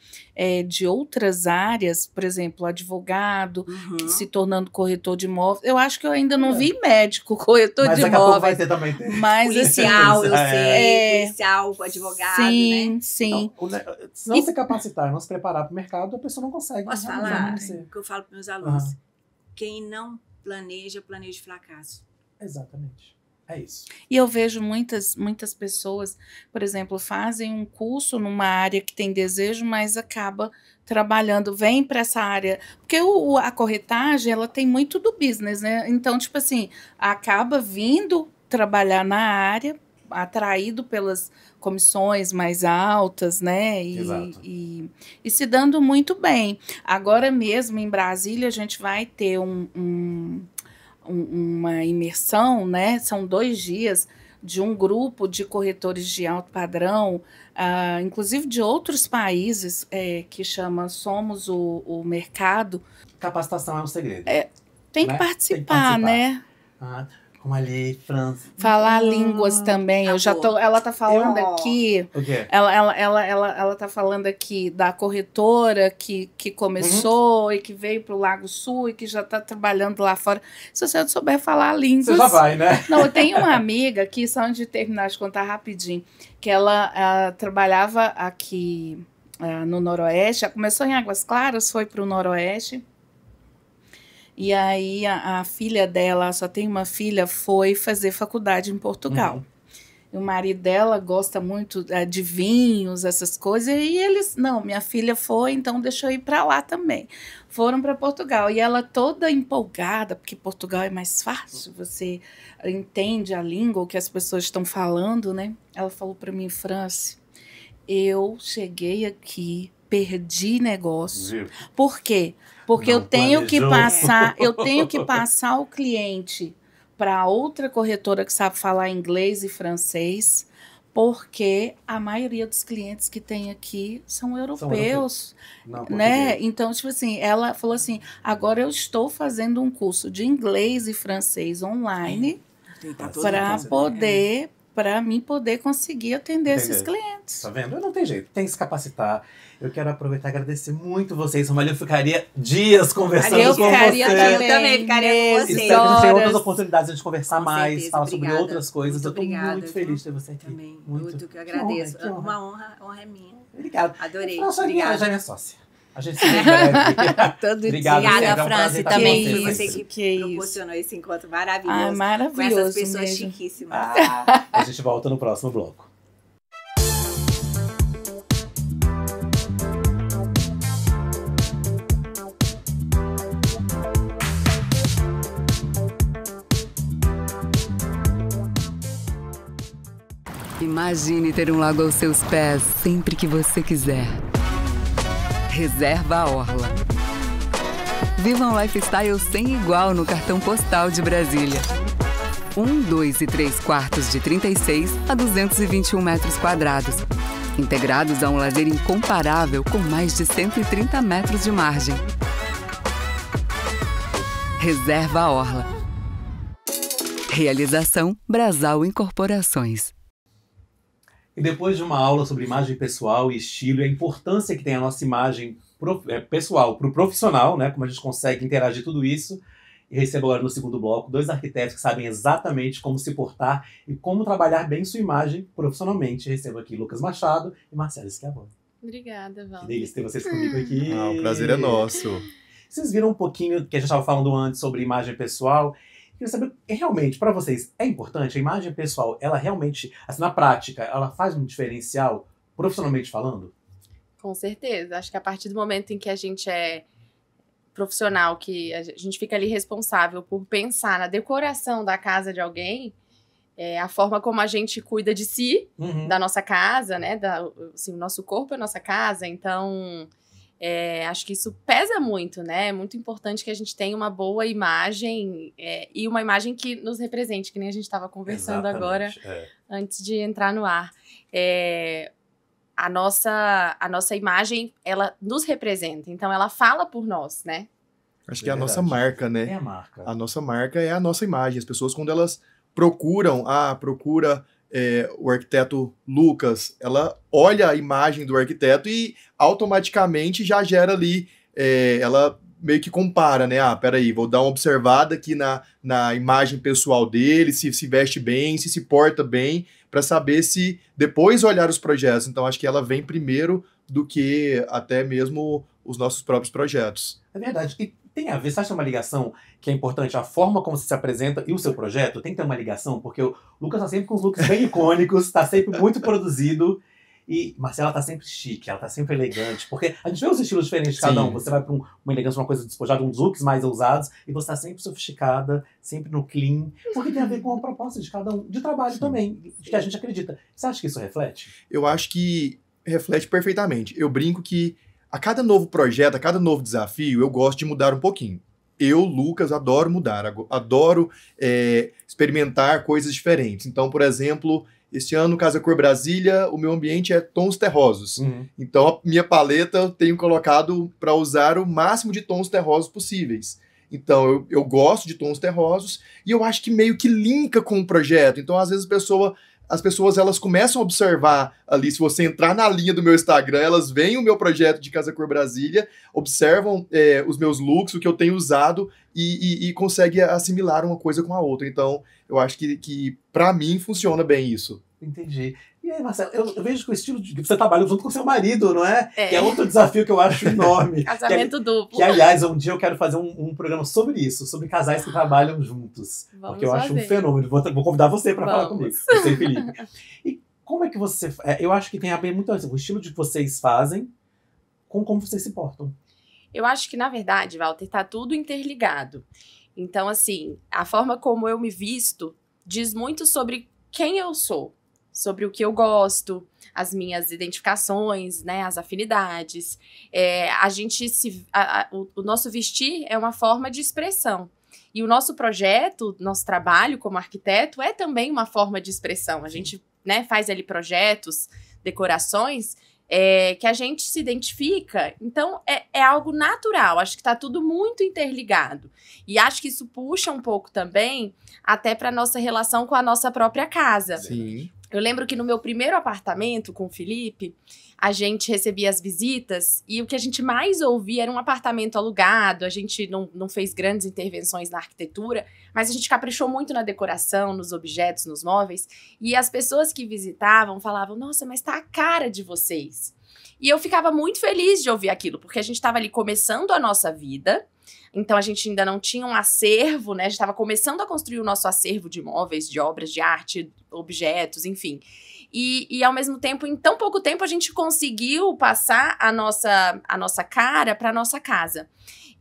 de outras áreas, por exemplo, advogado, se tornando corretor de imóveis. Eu acho que eu ainda não vi médico corretor de imóveis. Mas daqui a pouco vai ter também. Mas policial, eu sei, policial, advogado, né? Sim. Então, se não se capacitar, não se preparar para o mercado, a pessoa não consegue. Posso falar o que eu falo para meus alunos? Quem não planeja, planeja fracasso. Exatamente. É isso. E eu vejo muitas pessoas, por exemplo, fazem um curso numa área que tem desejo, mas acaba trabalhando, vem para essa área. Porque a corretagem, ela tem muito do business, né? Então, tipo assim, acaba vindo trabalhar na área, atraído pelas comissões mais altas, né? E se dando muito bem. Agora mesmo, em Brasília, a gente vai ter uma imersão, né? São 2 dias de um grupo de corretores de alto padrão, inclusive de outros países, que chama Somos o Mercado. Capacitação é um segredo. Tem que participar, né? Como ali, França. Falar línguas também. Ela tá falando aqui. O quê? Ela tá falando aqui da corretora que começou e que veio pro Lago Sul e que já tá trabalhando lá fora. Se você não souber falar línguas. Você já vai, né? Não, eu tenho uma amiga aqui, só antes de terminar de contar rapidinho, que ela trabalhava aqui no Noroeste, ela começou em Águas Claras, foi pro Noroeste. E aí a filha dela, só tem uma filha, foi fazer faculdade em Portugal. E o marido dela gosta muito de vinhos, essas coisas. E eles, não, minha filha foi, então deixa eu ir para lá também. Foram para Portugal. E ela toda empolgada, porque Portugal é mais fácil, você entende a língua, o que as pessoas estão falando, né? Ela falou para mim, Franci, eu cheguei aqui, perdi negócio. Por quê? Porque eu tenho que passar o cliente para outra corretora que sabe falar inglês e francês, porque a maioria dos clientes que tem aqui são europeus, né? Então, tipo assim, ela falou assim, agora eu estou fazendo um curso de inglês e francês online para poder para mim poder conseguir atender esses clientes. Tá vendo? Não tem jeito, tem que se capacitar. Eu quero aproveitar e agradecer muito vocês. Romaly, eu ficaria dias conversando com vocês. Eu também ficaria com vocês. Espero que a gente tenha outras oportunidades de conversar Com mais, certeza, falar sobre obrigada. outras coisas. Muito Eu tô obrigada, muito feliz de ter você aqui. Também, Muito. eu que agradeço. Que honra. Uma honra é minha. Obrigado. Adorei. Obrigada. Já é minha sócia. A gente se vê em breve. Todo Obrigado, dia. Obrigada, é um Franci, prazer também. estar com Você vocês. que proporcionou esse encontro maravilhoso. Ah, maravilhoso com essas pessoas mesmo. chiquíssimas. A gente volta no próximo bloco. Imagine ter um lago aos seus pés sempre que você quiser. Reserva a Orla. Viva um lifestyle sem igual no cartão postal de Brasília. 1, 2 e 3 quartos de 36 a 221 metros quadrados. Integrados a um lazer incomparável com mais de 130 metros de margem. Reserva a Orla. Realização Brasal Incorporações. E depois de uma aula sobre imagem pessoal e estilo e a importância que tem a nossa imagem pessoal para o profissional, né, como a gente consegue interagir tudo isso, e recebo agora no segundo bloco 2 arquitetos que sabem exatamente como se portar e como trabalhar bem sua imagem profissionalmente. Recebo aqui Lucas Machado e Marcela Schiavone. Obrigada, Val. Que delícia ter vocês comigo aqui. O prazer é nosso. Vocês viram um pouquinho que a gente estava falando antes sobre imagem pessoal. Queria saber, realmente, para vocês, é importante? A imagem pessoal, ela realmente, assim, na prática, ela faz um diferencial, profissionalmente falando? Com certeza. Acho que a partir do momento em que a gente é profissional, que a gente fica ali responsável por pensar na decoração da casa de alguém, a forma como a gente cuida de si, da nossa casa, né? Assim, o nosso corpo é a nossa casa, então... acho que isso pesa muito, né? É muito importante que a gente tenha uma boa imagem e uma imagem que nos represente, que nem a gente estava conversando agora, antes de entrar no ar. A nossa imagem, ela nos representa, então ela fala por nós, né? Acho que é a nossa marca, né? É a marca. A nossa marca é a nossa imagem. As pessoas, quando elas procura o arquiteto Lucas, ela olha a imagem do arquiteto e automaticamente já gera ali, ela meio que compara, né? Peraí, vou dar uma observada aqui na imagem pessoal dele, se veste bem, se porta bem, para saber se depois olhar os projetos. Então, acho que ela vem primeiro do que até mesmo os nossos próprios projetos. É verdade. E tem a ver, você acha uma ligação que é importante, a forma como você se apresenta e o seu projeto? Tem que ter uma ligação, porque o Lucas tá sempre com os looks bem icônicos, tá sempre muito produzido, e Marcela tá sempre chique, ela tá sempre elegante, porque a gente vê os estilos diferentes de cada um. Você vai pra uma elegância, uma coisa despojada, uns looks mais ousados, e você tá sempre sofisticada, sempre no clean, porque tem a ver com a proposta de cada um, de trabalho também, de que a gente acredita. Você acha que isso reflete? Eu acho que reflete perfeitamente. Eu brinco que a cada novo projeto, a cada novo desafio, eu gosto de mudar um pouquinho. Eu, Lucas, adoro mudar, adoro experimentar coisas diferentes. Então, por exemplo, este ano, Casa Cor Brasília, o meu ambiente é tons terrosos. Então, a minha paleta eu tenho colocado para usar o máximo de tons terrosos possíveis. Então, eu gosto de tons terrosos e eu acho que meio que linka com o projeto. Então, às vezes, as pessoas elas começam a observar ali, se você entrar na linha do meu Instagram, elas veem o meu projeto de Casa Cor Brasília, observam os meus looks, o que eu tenho usado e conseguem assimilar uma coisa com a outra. Então, eu acho que para mim funciona bem isso. Entendi. E aí, Marcelo, eu vejo que o estilo que você trabalha junto com seu marido, não é? Que é outro desafio que eu acho enorme. Casamento duplo. Que, aliás, um dia eu quero fazer um programa sobre isso, sobre casais que trabalham juntos. Vamos porque eu fazer. acho um fenômeno. Vou convidar você para falar comigo, você e Felipe. E como é que você... eu acho que tem a ver muito assim, o estilo de que vocês fazem com como vocês se portam. Eu acho que, na verdade, Walter, tá tudo interligado. Então, assim, a forma como eu me visto diz muito sobre quem eu sou, sobre o que eu gosto, as minhas identificações, né, as afinidades. O nosso vestir é uma forma de expressão. E o nosso projeto, nosso trabalho como arquiteto é também uma forma de expressão. A gente, né, faz ali projetos, decorações, que a gente se identifica. Então, é algo natural. Acho que está tudo muito interligado. E acho que isso puxa um pouco também até para nossa relação com a nossa própria casa. Sim. Eu lembro que no meu primeiro apartamento com o Felipe, a gente recebia as visitas e o que a gente mais ouvia era um apartamento alugado. A gente não fez grandes intervenções na arquitetura, mas a gente caprichou muito na decoração, nos objetos, nos móveis. E as pessoas que visitavam falavam, nossa, mas tá a cara de vocês. E eu ficava muito feliz de ouvir aquilo, porque a gente estava ali começando a nossa vida. Então, a gente ainda não tinha um acervo, né? A gente estava começando a construir o nosso acervo de móveis, de obras de arte, objetos, enfim. E, ao mesmo tempo, em tão pouco tempo, a gente conseguiu passar a nossa cara para a nossa casa.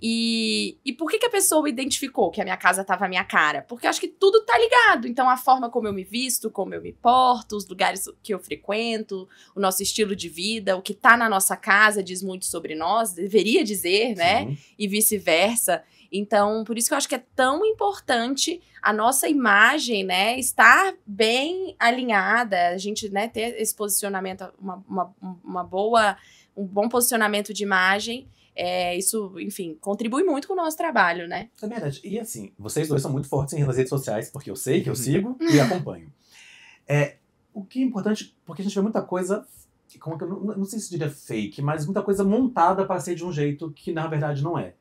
E por que a pessoa identificou que a minha casa estava a minha cara? Porque eu acho que tudo tá ligado. Então, a forma como eu me visto, como eu me porto, os lugares que eu frequento, o nosso estilo de vida, o que tá na nossa casa diz muito sobre nós, deveria dizer, né? Sim. E vice-versa. Então, por isso que eu acho que é tão importante a nossa imagem, né, estar bem alinhada, a gente, né, ter esse posicionamento, um bom posicionamento de imagem. Isso, enfim, contribui muito com o nosso trabalho, né? É verdade. E assim, vocês dois são muito fortes nas redes sociais, porque eu sei que eu sigo e acompanho. O que é importante, porque a gente vê muita coisa, como que eu não sei se diria fake, mas muita coisa montada para ser de um jeito que na verdade não é.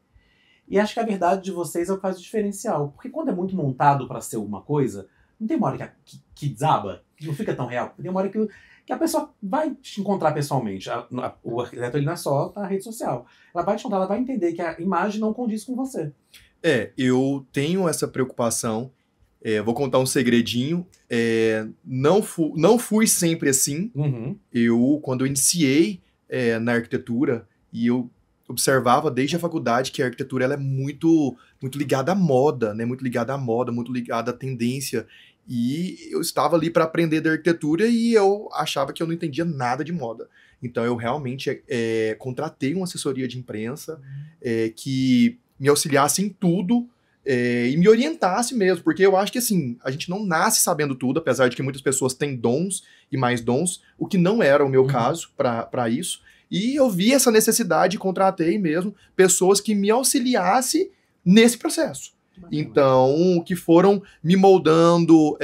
E acho que a verdade de vocês é o que faz o diferencial. Porque quando é muito montado para ser uma coisa, não tem uma hora que desaba, que não fica tão real. Tem uma hora que a pessoa vai te encontrar pessoalmente. O arquiteto ele não é só na rede social. Ela vai te encontrar, ela vai entender que a imagem não condiz com você. Eu tenho essa preocupação. Vou contar um segredinho. Não fui sempre assim. Uhum. Quando eu iniciei na arquitetura, e eu observava desde a faculdade que a arquitetura ela é muito, muito ligada à moda, né? Muito ligada à moda, muito ligada à tendência. E eu estava ali para aprender da arquitetura e eu achava que eu não entendia nada de moda. Então eu realmente contratei uma assessoria de imprensa que me auxiliasse em tudo e me orientasse mesmo, porque eu acho que assim, a gente não nasce sabendo tudo, apesar de que muitas pessoas têm dons e mais dons, o que não era o meu caso para isso. E eu vi essa necessidade e contratei mesmo pessoas que me auxiliassem nesse processo. Então, que foram me moldando,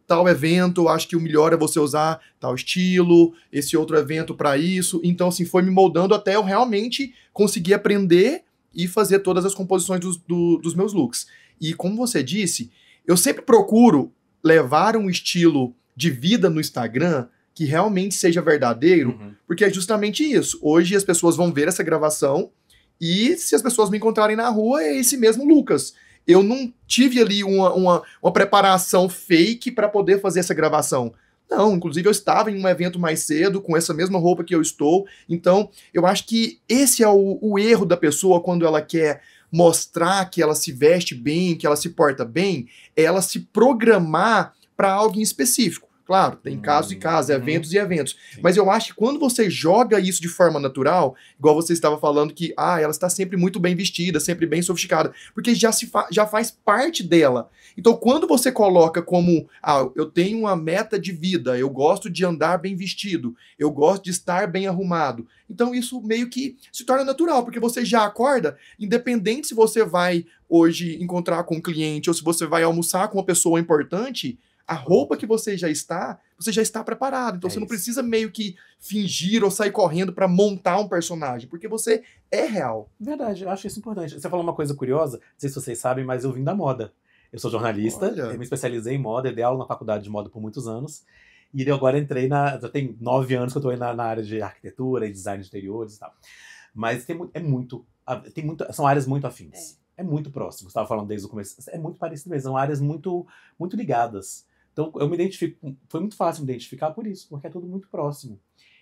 tal evento, acho que o melhor é você usar tal estilo, esse outro evento para isso. Então, assim, foi me moldando até eu realmente conseguir aprender e fazer todas as composições dos meus looks. E como você disse, eu sempre procuro levar um estilo de vida no Instagram que realmente seja verdadeiro, porque é justamente isso. Hoje as pessoas vão ver essa gravação e se as pessoas me encontrarem na rua, é esse mesmo Lucas. Eu não tive ali uma preparação fake para poder fazer essa gravação. Não, inclusive eu estava em um evento mais cedo, com essa mesma roupa que eu estou. Então, eu acho que esse é o erro da pessoa quando ela quer mostrar que ela se veste bem, que ela se porta bem, é ela se programar para algo em específico. Claro, tem casos e casos, eventos e eventos. Sim. Mas eu acho que quando você joga isso de forma natural, igual você estava falando que ela está sempre muito bem vestida, sempre bem sofisticada, porque já faz parte dela. Então, quando você coloca como, eu tenho uma meta de vida, eu gosto de andar bem vestido, eu gosto de estar bem arrumado, então isso meio que se torna natural, porque você já acorda, independente se você vai hoje encontrar com um cliente ou se você vai almoçar com uma pessoa importante, a roupa que você já está preparado. Então você não precisa meio que fingir ou sair correndo para montar um personagem, porque você é real. Verdade, eu acho isso importante. Você falou uma coisa curiosa, não sei se vocês sabem, mas eu vim da moda. Eu sou jornalista, eu me especializei em moda, eu dei aula na faculdade de moda por muitos anos, e eu agora entrei já tem 9 anos que eu estou na área de arquitetura e design de interiores e tal. Mas são áreas muito afins. É muito próximo, você estava falando desde o começo, é muito parecido mesmo, são áreas muito, muito ligadas. Então, eu me identifico, foi muito fácil me identificar por isso, porque é tudo muito próximo.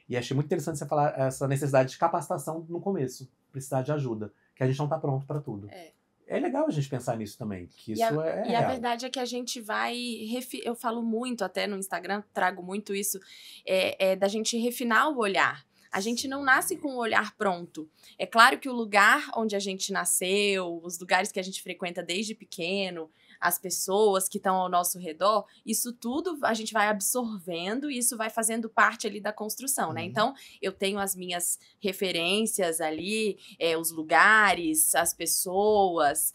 E achei muito interessante você falar essa necessidade de capacitação no começo, precisar de ajuda, que a gente não está pronto para tudo. É legal a gente pensar nisso também, que isso é real. A verdade é que a gente vai... Eu falo muito até no Instagram, trago muito isso, da gente refinar o olhar. A gente não nasce com o olhar pronto. É claro que o lugar onde a gente nasceu, os lugares que a gente frequenta desde pequeno, as pessoas que estão ao nosso redor, isso tudo a gente vai absorvendo e isso vai fazendo parte ali da construção, né? Então, eu tenho as minhas referências ali, os lugares, as pessoas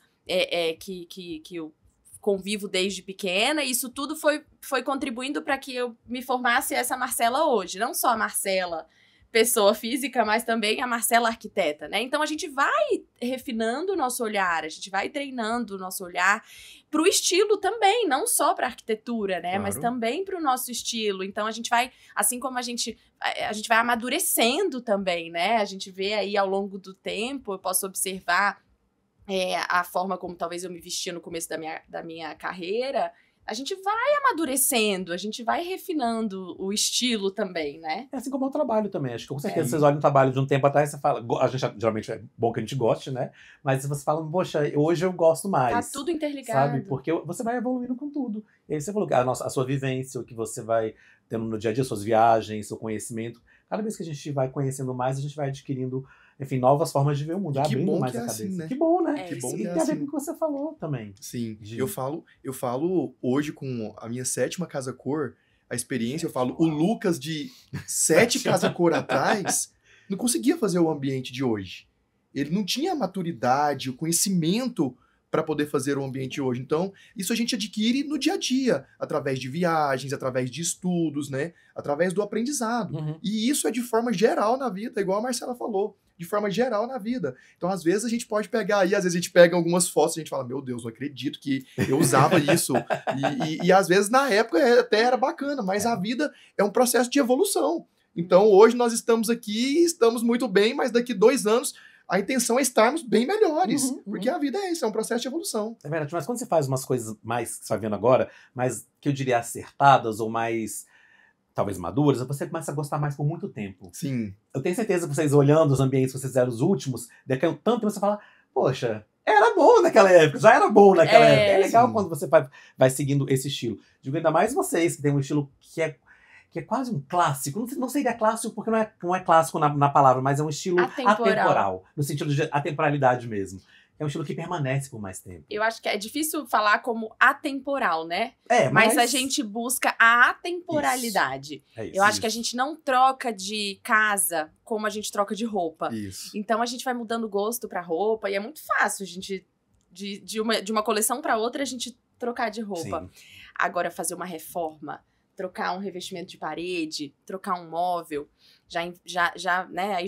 que eu convivo desde pequena, e isso tudo foi contribuindo para que eu me formasse essa Marcela hoje. Não só a Marcela pessoa física, mas também a Marcela arquiteta, né? Então a gente vai refinando o nosso olhar, a gente vai treinando o nosso olhar para o estilo também, não só para a arquitetura, né? Claro. Mas também para o nosso estilo. Então a gente vai, assim como a gente vai amadurecendo também, né? A gente vê aí ao longo do tempo, eu posso observar a forma como talvez eu me vestia no começo da minha carreira. A gente vai amadurecendo, a gente vai refinando o estilo também, né? É assim como é o trabalho também. Acho que com certeza vocês olham um trabalho de um tempo atrás e você fala... A gente, geralmente é bom que a gente goste, né? Mas você fala, poxa, hoje eu gosto mais. Tá tudo interligado. Sabe? Porque você vai evoluindo com tudo. E aí você falou que a sua vivência, o que você vai tendo no dia a dia, suas viagens, seu conhecimento. Cada vez que a gente vai conhecendo mais, a gente vai adquirindo... Enfim, novas formas de ver o mundo, abrindo mais a cabeça. Assim, né? Que bom, né? Que bom e tem a ver com o que você falou também. Sim, eu falo hoje com a minha 7ª Casa Cor, a experiência, eu falo, o Lucas de 7 Casa Cor atrás não conseguia fazer o ambiente de hoje. Ele não tinha a maturidade, o conhecimento para poder fazer o ambiente hoje. Então, isso a gente adquire no dia a dia, através de viagens, através de estudos, né? Através do aprendizado. E isso é de forma geral na vida, igual a Marcela falou. De forma geral na vida. Então, às vezes, a gente pode pegar aí, às vezes a gente pega algumas fotos e a gente fala, meu Deus, não acredito que eu usava isso. E às vezes, na época, até era bacana, mas a vida é um processo de evolução. Então, hoje nós estamos aqui, estamos muito bem, mas daqui 2 anos, a intenção é estarmos bem melhores. Porque a vida é isso, é um processo de evolução. É verdade, mas quando você faz umas coisas mais, que você vai vendo agora, mais, que eu diria, acertadas ou mais... talvez maduras, você começa a gostar mais por muito tempo. Sim. Eu tenho certeza que vocês olhando os ambientes que vocês fizeram os últimos, daqui a um tanto tempo você fala, poxa, era bom naquela época, já era bom naquela época. É legal quando você vai seguindo esse estilo. Digo ainda mais vocês, que tem um estilo que é quase um clássico. Não seria clássico porque não é clássico na palavra, mas é um estilo atemporal, no sentido de atemporalidade mesmo. É um estilo que permanece por mais tempo. Eu acho que é difícil falar como atemporal, né? Mas a gente busca a atemporalidade. Eu acho que a gente não troca de casa como a gente troca de roupa. Isso. Então a gente vai mudando gosto pra roupa e é muito fácil a gente, de uma coleção pra outra, a gente trocar de roupa. Sim. Agora, fazer uma reforma, trocar um revestimento de parede, trocar um móvel, né? Aí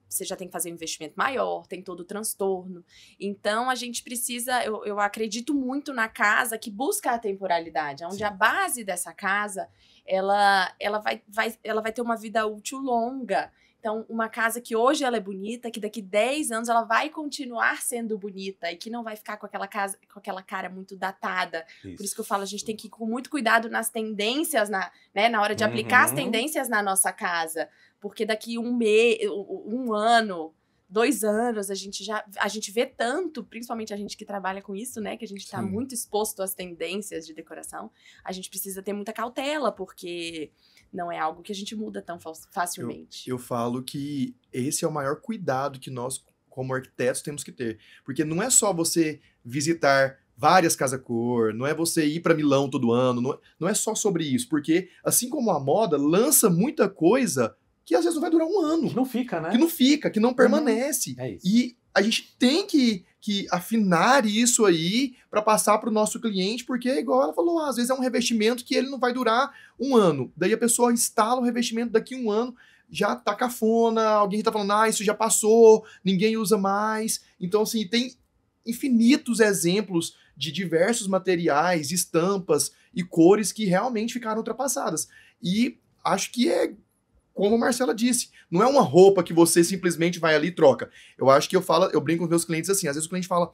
você já tem que fazer um investimento maior, tem todo o transtorno. Então, a gente precisa... Eu acredito muito na casa que busca a temporalidade, onde a base dessa casa, ela vai ter uma vida útil longa. Então, uma casa que hoje ela é bonita, que daqui 10 anos ela vai continuar sendo bonita e que não vai ficar com aquela cara muito datada. Isso. Por isso que eu falo, a gente tem que ir com muito cuidado nas tendências, na hora de aplicar as tendências na nossa casa. Porque daqui um ano, 2 anos, a gente vê tanto, principalmente a gente que trabalha com isso, né? Que a gente está muito exposto às tendências de decoração. A gente precisa ter muita cautela, porque não é algo que a gente muda tão facilmente. Eu falo que esse é o maior cuidado que nós, como arquitetos, temos que ter. Porque não é só você visitar várias Casa Cor, não é você ir para Milão todo ano, não é só sobre isso. Porque, assim como a moda, lança muita coisa que às vezes não vai durar 1 ano. Que não fica, né? Que não permanece. É isso. E a gente tem que afinar isso aí para passar para o nosso cliente, porque, igual ela falou, às vezes é um revestimento que ele não vai durar 1 ano. Daí a pessoa instala o revestimento daqui 1 ano, já tá cafona, alguém tá falando, isso já passou, ninguém usa mais. Então, assim, tem infinitos exemplos de diversos materiais, estampas e cores que realmente ficaram ultrapassadas. E acho que como a Marcela disse, não é uma roupa que você simplesmente vai ali e troca. Eu acho que eu brinco com os meus clientes assim, às vezes o cliente fala,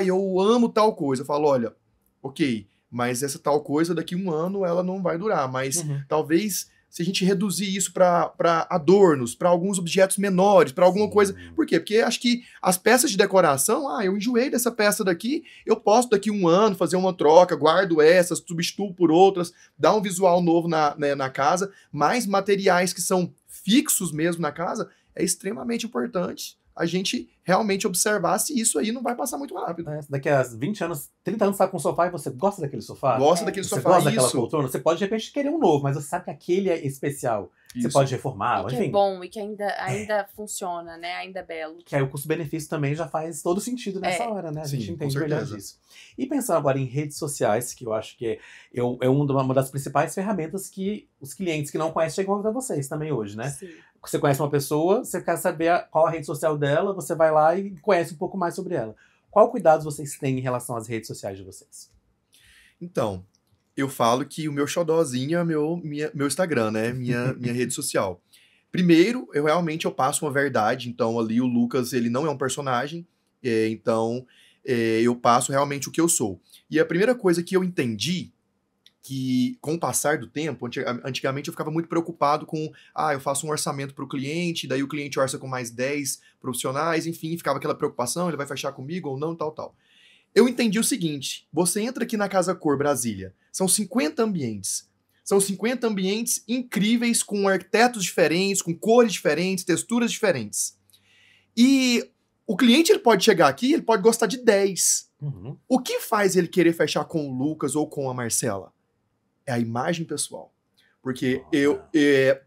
eu amo tal coisa. Eu falo, olha, ok, mas essa tal coisa daqui 1 ano ela não vai durar, mas talvez se a gente reduzir isso para adornos, para alguns objetos menores, para alguma coisa. Por quê? Porque acho que as peças de decoração, eu enjoei dessa peça daqui, eu posso daqui 1 ano fazer uma troca, guardo essas, substituo por outras, dá um visual novo na casa, mas materiais que são fixos mesmo na casa, é extremamente importante a gente realmente observar se isso aí não vai passar muito rápido. Daqui a 20 anos, 30 anos, você tá com um sofá e você gosta daquele sofá? Gosta daquele Você sofá, gosta daquela isso. poltrona? Você pode, de repente, querer um novo, mas você sabe que aquele é especial. Você Isso. pode reformar, E que enfim. é bom, e que ainda funciona, né? Ainda é belo. Que aí o custo-benefício também já faz todo sentido nessa hora, né? A gente Sim, com entende melhor certeza. disso. E pensando agora em redes sociais, que eu acho que é uma das principais ferramentas que os clientes que não conhecem chegam até vocês também hoje, né? Sim. Você conhece uma pessoa, você quer saber qual a rede social dela, você vai lá e conhece um pouco mais sobre ela. Qual cuidados vocês têm em relação às redes sociais de vocês? Então, eu falo que o meu xodózinho é meu Instagram, né? Minha rede social. Primeiro, eu passo uma verdade. Então, ali o Lucas, ele não é um personagem. Então, eu passo realmente o que eu sou. E a primeira coisa que eu entendi, que com o passar do tempo, antigamente eu ficava muito preocupado com, eu faço um orçamento para o cliente, daí o cliente orça com mais 10 profissionais, enfim, ficava aquela preocupação, ele vai fechar comigo ou não, tal. Eu entendi o seguinte, você entra aqui na Casa Cor Brasília, são 50 ambientes. São 50 ambientes incríveis, com arquitetos diferentes, com cores diferentes, texturas diferentes. E o cliente ele pode chegar aqui, ele pode gostar de 10. Uhum. O que faz ele querer fechar com o Lucas ou com a Marcela? É a imagem pessoal. Porque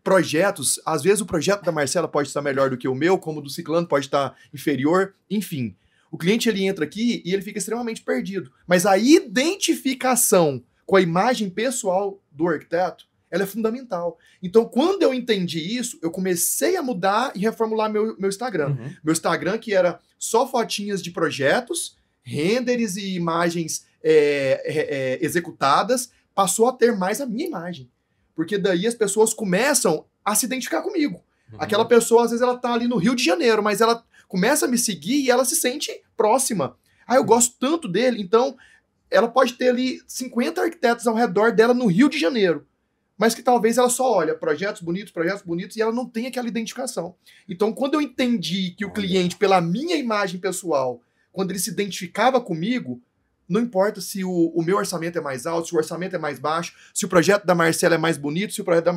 projetos, às vezes o projeto da Marcela pode estar melhor do que o meu, como o do Ciclano pode estar inferior, enfim. O cliente ele entra aqui e ele fica extremamente perdido. Mas a identificação com a imagem pessoal do arquiteto, ela é fundamental. Então, quando eu entendi isso, eu comecei a mudar e reformular meu Instagram. Uhum. Meu Instagram, que era só fotinhas de projetos, renders e imagens executadas, passou a ter mais a minha imagem. Porque daí as pessoas começam a se identificar comigo. Uhum. Aquela pessoa, às vezes, ela tá ali no Rio de Janeiro, mas ela começa a me seguir e ela se sente próxima. Eu gosto tanto dele, então ela pode ter ali 50 arquitetos ao redor dela no Rio de Janeiro, mas que talvez ela só olha projetos bonitos, e ela não tem aquela identificação. Então, quando eu entendi que o cliente, pela minha imagem pessoal, quando ele se identificava comigo, não importa se o meu orçamento é mais alto, se o orçamento é mais baixo, se o projeto da Marcela é mais bonito, se o projeto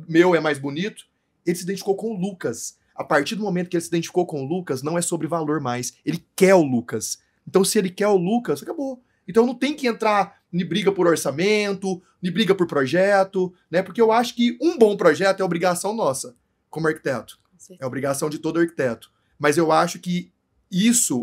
meu é mais bonito, ele se identificou com o Lucas. A partir do momento que ele se identificou com o Lucas, não é sobre valor mais. Ele quer o Lucas. Então, se ele quer o Lucas, acabou. Então, não tem que entrar em briga por orçamento, em briga por projeto, né? Porque eu acho que um bom projeto é obrigação nossa, como arquiteto. É obrigação de todo arquiteto. Mas eu acho que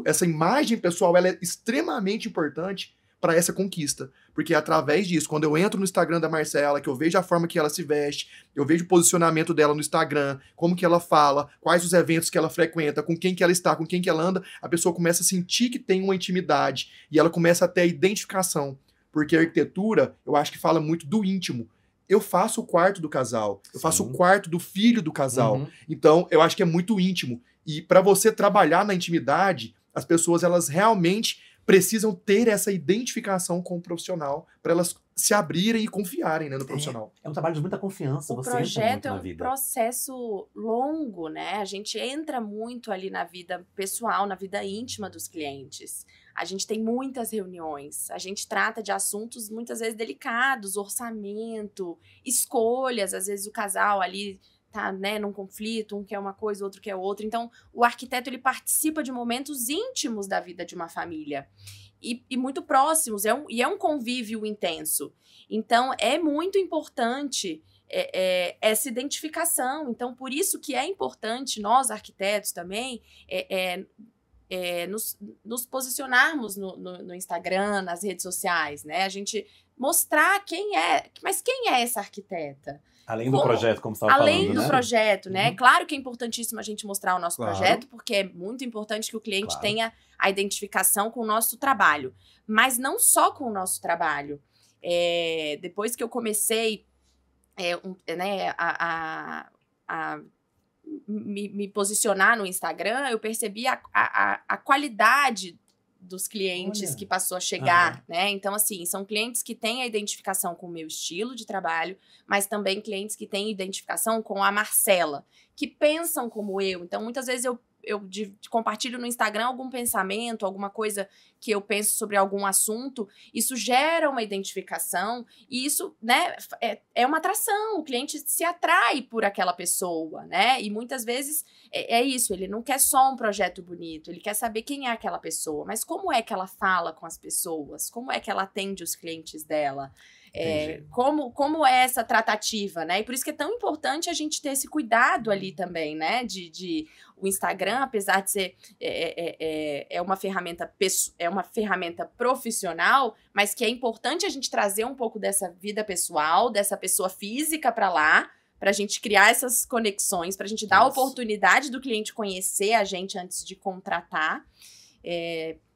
essa imagem pessoal, ela é extremamente importante para essa conquista. Porque através disso, quando eu entro no Instagram da Marcela, que eu vejo a forma que ela se veste, eu vejo o posicionamento dela no Instagram, como que ela fala, quais os eventos que ela frequenta, com quem que ela está, com quem que ela anda, a pessoa começa a sentir que tem uma intimidade e ela começa a ter a identificação. Porque a arquitetura, eu acho que fala muito do íntimo. Eu faço o quarto do casal, eu faço o quarto do filho do casal. Uhum. Então, eu acho que é muito íntimo. E para você trabalhar na intimidade, as pessoas, elas realmente precisam ter essa identificação com o profissional para elas se abrirem e confiarem, né, no profissional. É um trabalho de muita confiança. O Você entra projeto muito é na um vida. processo longo, né? A gente entra muito ali na vida pessoal, na vida íntima dos clientes. A gente tem muitas reuniões, a gente trata de assuntos muitas vezes delicados, orçamento, escolhas, às vezes o casal ali tá, né, num conflito, um quer uma coisa, outro quer outra. Então, o arquiteto, ele participa de momentos íntimos da vida de uma família. E muito próximos, é um convívio intenso. Então, é muito importante essa identificação. Então, por isso que é importante, nós arquitetos também, nos posicionarmos no Instagram, nas redes sociais, né? A gente mostrar quem é essa arquiteta? Além do projeto, como você estava falando, Além do né? projeto, né? Uhum. Claro que é importantíssimo a gente mostrar o nosso Claro. projeto, porque é muito importante que o cliente Claro. tenha a identificação com o nosso trabalho. Mas não só com o nosso trabalho. Depois que eu comecei me posicionar no Instagram, eu percebi a qualidade dos clientes Olha. que passou a chegar, né? Então, assim, são clientes que têm a identificação com o meu estilo de trabalho, mas também clientes que têm identificação com a Marcela, que pensam como eu. Então, muitas vezes eu compartilho no Instagram algum pensamento, alguma coisa que eu penso sobre algum assunto, isso gera uma identificação e isso, né, é uma atração. O cliente se atrai por aquela pessoa, né? E muitas vezes é isso, ele não quer só um projeto bonito, ele quer saber quem é aquela pessoa, mas como é que ela fala com as pessoas, como é que ela atende os clientes dela. Como é essa tratativa, né? E por isso que é tão importante a gente ter esse cuidado ali também, né? O Instagram, apesar de ser uma ferramenta profissional, mas que é importante a gente trazer um pouco dessa vida pessoal, dessa pessoa física para lá, para a gente criar essas conexões, para a gente dar a oportunidade do cliente conhecer a gente antes de contratar.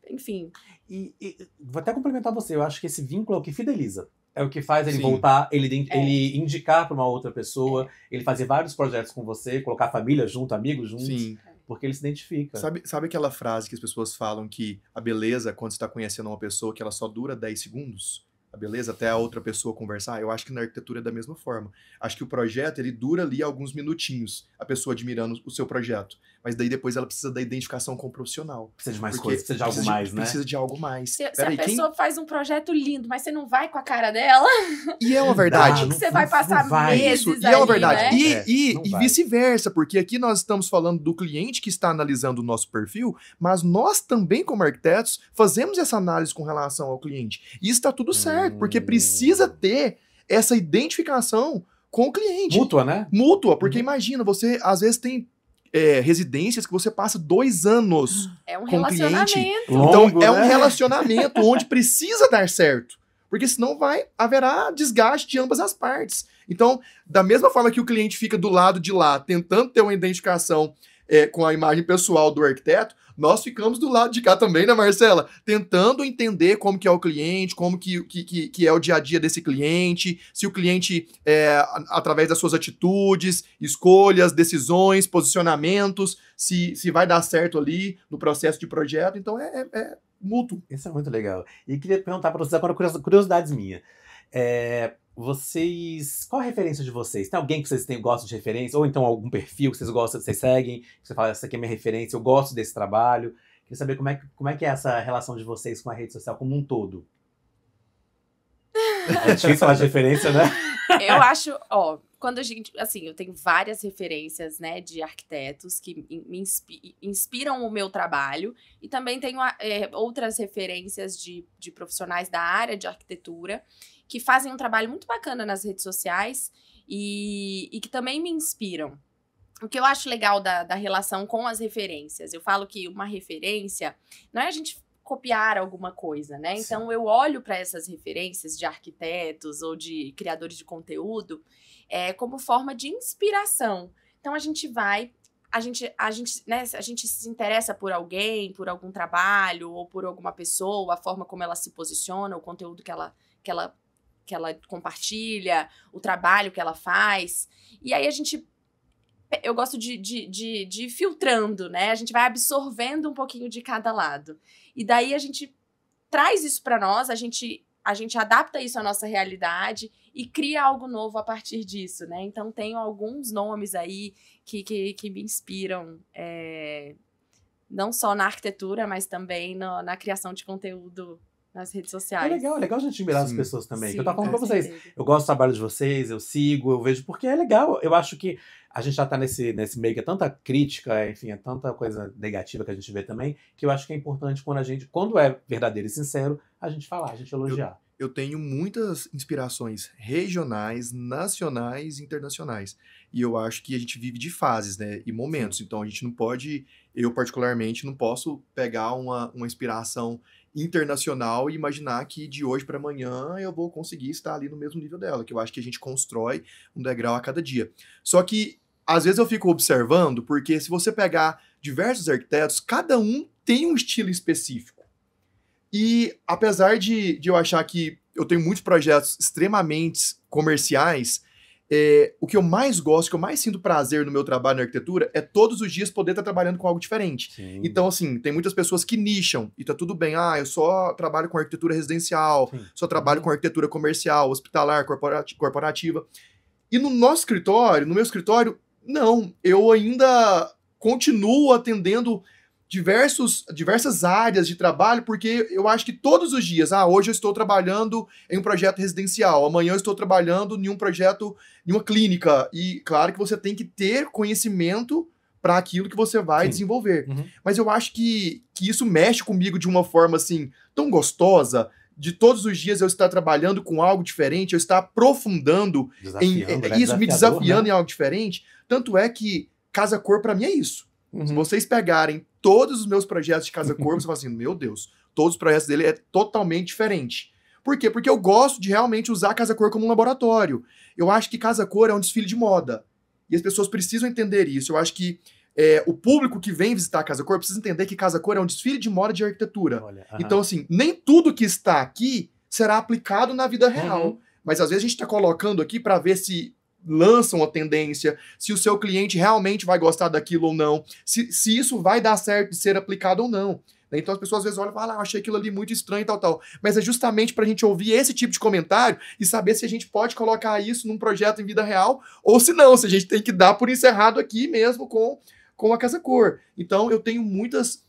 Enfim. E vou até complementar você, eu acho que esse vínculo é o que fideliza. É o que faz ele Sim. voltar, ele indicar para uma outra pessoa, ele fazer vários projetos com você, colocar a família junto, amigos juntos, Sim. porque ele se identifica. Sabe aquela frase que as pessoas falam que a beleza, quando você está conhecendo uma pessoa, que ela só dura 10 segundos? A beleza até a outra pessoa conversar? Eu acho que na arquitetura é da mesma forma. Acho que o projeto, ele dura ali alguns minutinhos, a pessoa admirando o seu projeto. Mas daí depois ela precisa da identificação com o profissional. Precisa de mais coisas, precisa de algo mais, né? Precisa de algo mais. Se a pessoa faz um projeto lindo, mas você não vai com a cara dela... E é uma verdade. Você vai passar meses E é uma verdade. Né? E vice-versa, porque aqui nós estamos falando do cliente que está analisando o nosso perfil, mas nós também, como arquitetos, fazemos essa análise com relação ao cliente. E isso está tudo certo, porque precisa ter essa identificação com o cliente. Mútua, né? Mútua, porque imagina, você às vezes tem residências que você passa 2 anos É um com o cliente. relacionamento. Então, Longo, é um né? relacionamento onde precisa dar certo. Porque senão haverá desgaste de ambas as partes. Então, da mesma forma que o cliente fica do lado de lá, tentando ter uma identificação com a imagem pessoal do arquiteto, nós ficamos do lado de cá também, né, Marcela? Tentando entender como que é o cliente, como que é o dia a dia desse cliente, se o cliente, através das suas atitudes, escolhas, decisões, posicionamentos, se vai dar certo ali no processo de projeto. Então, é mútuo. Isso é muito legal. E queria perguntar para vocês agora curiosidades minhas. Qual a referência de vocês? Tem alguém que vocês gostam de referência? Ou então algum perfil que vocês gostam, vocês seguem? Que você fala, essa aqui é minha referência, eu gosto desse trabalho. Queria saber como é que é essa relação de vocês com a rede social como um todo. É difícil falar de referência, né? Eu acho, quando a gente, assim, eu tenho várias referências, né, de arquitetos que me inspiram o meu trabalho e também tenho outras referências de profissionais da área de arquitetura que fazem um trabalho muito bacana nas redes sociais e que também me inspiram. O que eu acho legal da relação com as referências, eu falo que uma referência não é a gente copiar alguma coisa, né? Então, eu olho para essas referências de arquitetos ou de criadores de conteúdo como forma de inspiração. Então, a gente se interessa por alguém, por algum trabalho ou por alguma pessoa, a forma como ela se posiciona, o conteúdo que ela compartilha, o trabalho que ela faz. E aí, eu gosto de ir filtrando, né? A gente vai absorvendo um pouquinho de cada lado. E daí a gente traz isso para nós, a gente adapta isso à nossa realidade e cria algo novo a partir disso, né? Então, tenho alguns nomes aí que me inspiram, não só na arquitetura, mas também na criação de conteúdo nas redes sociais. É legal a gente admirar as pessoas também. Sim, eu tava falando pra vocês. certeza. Eu gosto do trabalho de vocês, eu sigo, eu vejo, porque é legal. Eu acho que a gente já tá nesse meio que é tanta crítica, enfim, é tanta coisa negativa que a gente vê também, que eu acho que é importante quando é verdadeiro e sincero, a gente falar, a gente elogiar. Eu tenho muitas inspirações regionais, nacionais e internacionais. E eu acho que a gente vive de fases, né? E momentos. Então a gente não pode, eu particularmente, não posso pegar uma inspiração internacional e imaginar que de hoje para amanhã eu vou conseguir estar ali no mesmo nível dela. Que eu acho que a gente constrói um degrau a cada dia. Só que, às vezes eu fico observando, porque se você pegar diversos arquitetos, cada um tem um estilo específico. E apesar de eu achar que eu tenho muitos projetos extremamente comerciais, o que eu mais gosto, o que eu mais sinto prazer no meu trabalho na arquitetura é todos os dias poder estar trabalhando com algo diferente. Sim. Então, assim, tem muitas pessoas que nicham e tá tudo bem. Eu só trabalho com arquitetura residencial, Sim. só trabalho com arquitetura comercial, hospitalar, corporativa. E no meu escritório, não, eu ainda continuo atendendo diversas áreas de trabalho, porque eu acho que todos os dias, hoje eu estou trabalhando em um projeto residencial, amanhã eu estou trabalhando em um projeto, em uma clínica, e claro que você tem que ter conhecimento para aquilo que você vai desenvolver. Mas eu acho que isso mexe comigo de uma forma, assim, tão gostosa, de todos os dias eu estar trabalhando com algo diferente, eu estar aprofundando me desafiando em algo diferente. Tanto é que Casa Cor, para mim, é isso. Se vocês pegarem todos os meus projetos de Casa Cor, você fala assim, meu Deus, todos os projetos dele é totalmente diferente. Por quê? Porque eu gosto de realmente usar Casa Cor como um laboratório. Eu acho que Casa Cor é um desfile de moda. E as pessoas precisam entender isso. Eu acho que o público que vem visitar a Casa Cor precisa entender que Casa Cor é um desfile de moda de arquitetura. Então, assim, nem tudo que está aqui será aplicado na vida real. Mas, às vezes, a gente está colocando aqui para ver se lançam a tendência, se o seu cliente realmente vai gostar daquilo ou não, se isso vai dar certo de ser aplicado ou não. Então as pessoas às vezes olham e falam, achei aquilo ali muito estranho e tal. Mas é justamente para a gente ouvir esse tipo de comentário e saber se a gente pode colocar isso num projeto em vida real ou se não, se a gente tem que dar por encerrado aqui mesmo com a Casa Cor. Então eu tenho muitos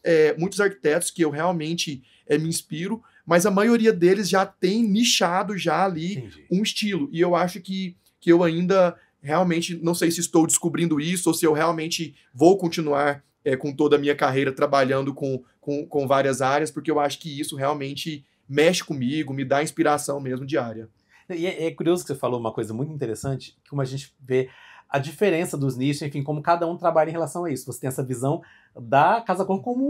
arquitetos que eu realmente me inspiro, mas a maioria deles já tem nichado já ali um estilo. E eu acho que eu ainda realmente, não sei se estou descobrindo isso ou se eu realmente vou continuar com toda a minha carreira trabalhando com várias áreas, porque eu acho que isso realmente mexe comigo, me dá inspiração mesmo diária. E é curioso que você falou uma coisa muito interessante, como a gente vê a diferença dos nichos, enfim, como cada um trabalha em relação a isso. Você tem essa visão da Casa Cor como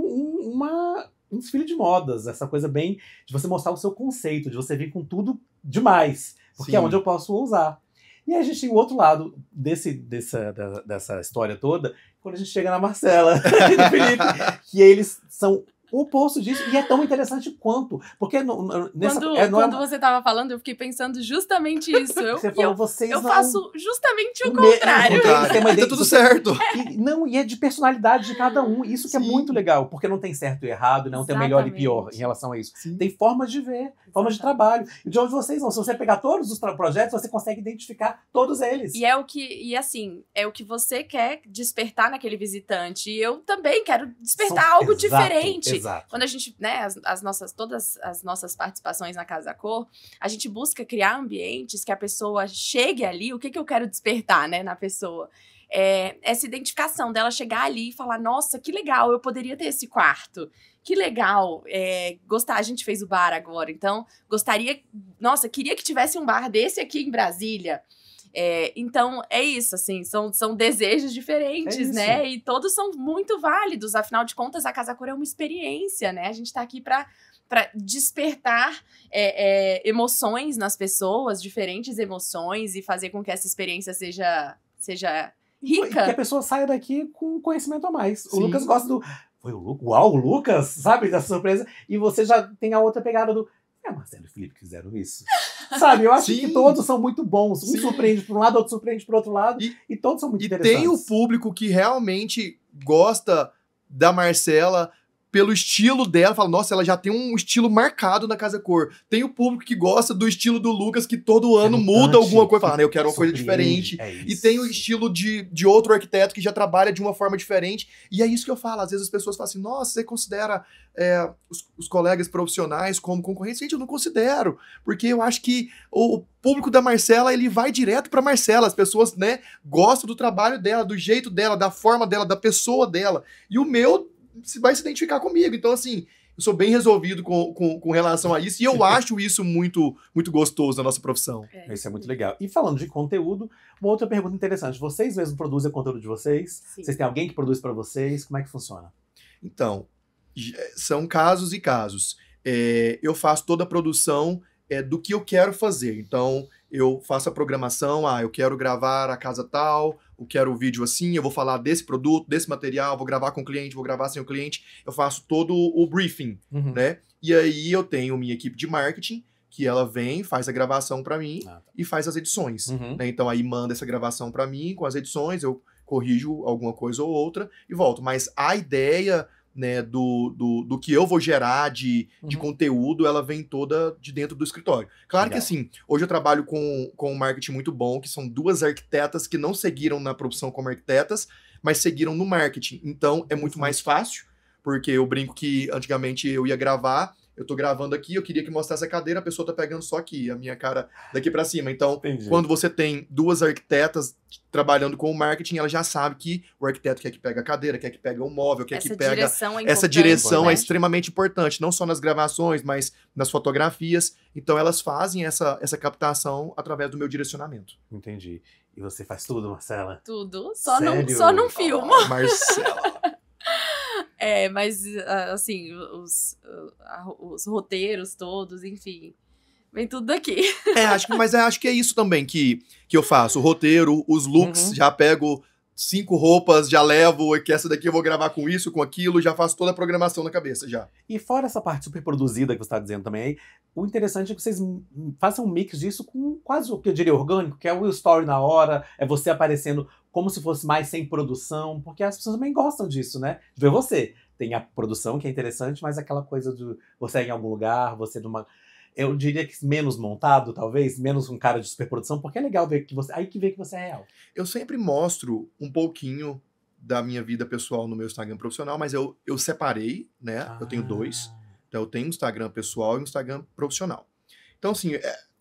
um desfile de modas, essa coisa bem de você mostrar o seu conceito, de você vir com tudo demais, porque é onde eu posso usar. E aí a gente tem o outro lado dessa história toda, quando a gente chega na Marcela e no Felipe, que eles são o oposto disso, e é tão interessante quanto. Porque quando você estava falando, eu fiquei pensando justamente isso. Eu faço justamente o contrário. Tá tudo certo. E é de personalidade de cada um. Isso que é muito legal, porque não tem certo e errado, não tem melhor e pior em relação a isso. Sim. Tem formas de ver, formas de trabalho. E de onde vocês vão. Se você pegar todos os projetos, você consegue identificar todos eles. E é o que você quer despertar naquele visitante. E eu também quero despertar algo diferente. Exato. Quando a gente, todas as nossas participações na Casa Cor, a gente busca criar ambientes que a pessoa chegue ali, o que eu quero despertar, né, na pessoa? Essa identificação dela chegar ali e falar, nossa, que legal, eu poderia ter esse quarto. Que legal, a gente fez o bar agora, então queria que tivesse um bar desse aqui em Brasília. Então, é isso, assim, são desejos diferentes, né? E todos são muito válidos, afinal de contas, a Casa Cor é uma experiência, né? A gente tá aqui para despertar emoções nas pessoas, diferentes emoções, e fazer com que essa experiência seja rica. E que a pessoa saia daqui com conhecimento a mais. Sim. O Lucas gosta do... Foi o Lucas? Uau, o Lucas, sabe? Dessa surpresa. E você já tem a outra pegada do... Marcelo e Felipe fizeram isso. Sabe, eu acho que todos são muito bons. Um surpreende por um lado, outro surpreende por outro lado. E todos são muito interessantes. E tem o público que realmente gosta da Marcela pelo estilo dela, fala, nossa, ela já tem um estilo marcado na Casa Cor. Tem o público que gosta do estilo do Lucas, que todo ano muda alguma coisa, fala, eu quero uma coisa diferente. E tem o estilo de outro arquiteto que já trabalha de uma forma diferente. E é isso que eu falo, às vezes as pessoas falam assim, nossa, você considera os colegas profissionais como concorrentes? Gente, eu não considero, porque eu acho que o público da Marcela, ele vai direto pra Marcela. As pessoas, né, gostam do trabalho dela, do jeito dela, da forma dela, da pessoa dela. E o meu vai se identificar comigo. Então, assim, eu sou bem resolvido com relação a isso, e eu acho isso muito, muito gostoso na nossa profissão. Isso é muito legal. E falando de conteúdo, uma outra pergunta interessante. Vocês mesmos produzem o conteúdo de vocês? Sim. Vocês têm alguém que produz para vocês? Como é que funciona? Então, são casos e casos. Eu faço toda a produção do que eu quero fazer. Então, eu faço a programação, eu quero gravar a casa tal, eu quero o vídeo assim, eu vou falar desse produto, desse material, vou gravar com o cliente, vou gravar sem o cliente. Eu faço todo o briefing, né? E aí eu tenho minha equipe de marketing, que ela vem, faz a gravação para mim e faz as edições. Né? Então aí manda essa gravação para mim com as edições, eu corrijo alguma coisa ou outra e volto. Mas a ideia, né, do que eu vou gerar de conteúdo, ela vem toda de dentro do escritório. Claro que assim, hoje eu trabalho com um marketing muito bom, que são duas arquitetas que não seguiram na profissão como arquitetas, mas seguiram no marketing. Então é muito mais fácil, Porque eu brinco que antigamente eu ia gravar, eu tô gravando aqui, eu queria que mostrasse a cadeira, a pessoa tá pegando só aqui, a minha cara daqui pra cima. Então, Entendi. quando você tem duas arquitetas trabalhando com o marketing, ela já sabe que o arquiteto quer que pegue a cadeira, quer que pegue o móvel, quer que pega... Direção é Essa direção né? é extremamente importante, não só nas gravações, mas nas fotografias. Então, elas fazem essa captação através do meu direcionamento. Entendi. E você faz tudo, Marcela? Tudo, Sério? só não filmo. Marcela. Mas, assim, os roteiros todos, enfim, vem tudo daqui. Acho que é isso também que eu faço. O roteiro, os looks, já pego 5 roupas, já levo, que essa daqui eu vou gravar com isso, com aquilo, já faço toda a programação na cabeça, já. E fora essa parte super produzida que você está dizendo também aí, o interessante é que vocês façam um mix disso com quase o que eu diria orgânico, que é o story na hora, é você aparecendo como se fosse mais sem produção, porque as pessoas também gostam disso, né? De ver você. Tem a produção, que é interessante, mas aquela coisa de você em algum lugar, você numa... Eu diria que menos montado, talvez, menos um cara de superprodução, porque é legal ver que você... Aí que vê que você é real. Eu sempre mostro um pouquinho da minha vida pessoal no meu Instagram profissional, mas eu separei, né? Eu tenho 2. Então eu tenho um Instagram pessoal e um Instagram profissional. Então, assim,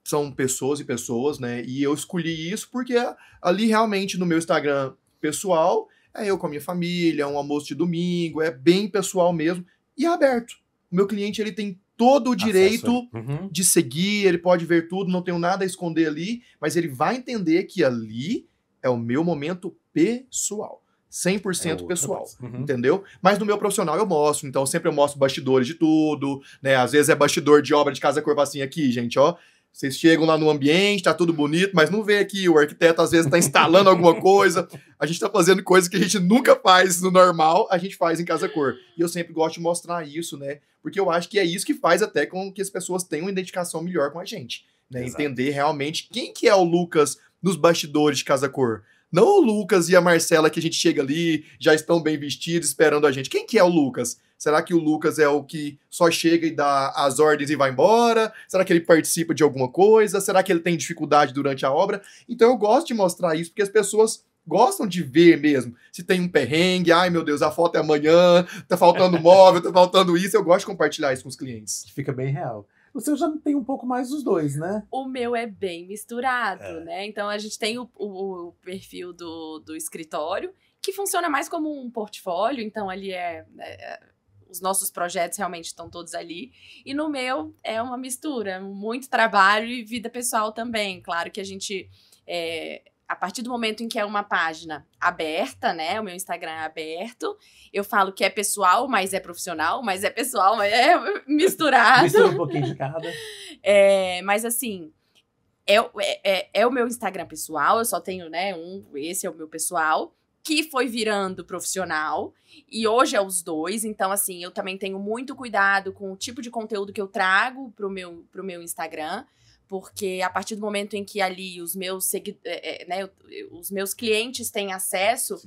são pessoas e pessoas, né? E eu escolhi isso porque ali realmente no meu Instagram pessoal é eu com a minha família, é um almoço de domingo, é bem pessoal mesmo e é aberto. O meu cliente, ele tem todo o direito de seguir, ele pode ver tudo, não tenho nada a esconder ali, mas ele vai entender que ali é o meu momento pessoal. 100% pessoal, entendeu? Mas no meu profissional eu mostro, então sempre eu mostro bastidores de tudo, né? Às vezes é bastidor de obra de casa cor assim aqui, gente, ó. Vocês chegam lá no ambiente, tá tudo bonito, mas não vê aqui, o arquiteto às vezes tá instalando alguma coisa, a gente tá fazendo coisa que a gente nunca faz no normal, a gente faz em casa cor. E eu sempre gosto de mostrar isso, né? Porque eu acho que é isso que faz até com que as pessoas tenham uma identificação melhor com a gente, né? Entender realmente quem que é o Lucas nos bastidores de casa cor. Não o Lucas e a Marcela que a gente chega ali, já estão bem vestidos, esperando a gente. Quem que é o Lucas? Será que o Lucas é o que só chega e dá as ordens e vai embora? Será que ele participa de alguma coisa? Será que ele tem dificuldade durante a obra? Então eu gosto de mostrar isso, porque as pessoas gostam de ver mesmo. Se tem um perrengue, ai meu Deus, a foto é amanhã, tá faltando móvel, tá faltando isso. Eu gosto de compartilhar isso com os clientes. Fica bem real. O seu já tem um pouco mais dos dois, né? O meu é bem misturado, né? Então a gente tem o perfil do escritório, que funciona mais como um portfólio, então ali os nossos projetos realmente estão todos ali. E no meu é uma mistura, muito trabalho e vida pessoal também. Claro que a gente... a partir do momento em que é uma página aberta, né? O meu Instagram é aberto. Eu falo que é pessoal, mas é profissional. Mas é pessoal, mas é misturado. Mistura um pouquinho de cada. Mas assim, é o meu Instagram pessoal. Eu só tenho, né, esse é o meu pessoal, que foi virando profissional. E hoje é os dois. Então, assim, eu também tenho muito cuidado com o tipo de conteúdo que eu trago pro meu Instagram. Porque a partir do momento em que ali os meus os meus clientes têm acesso,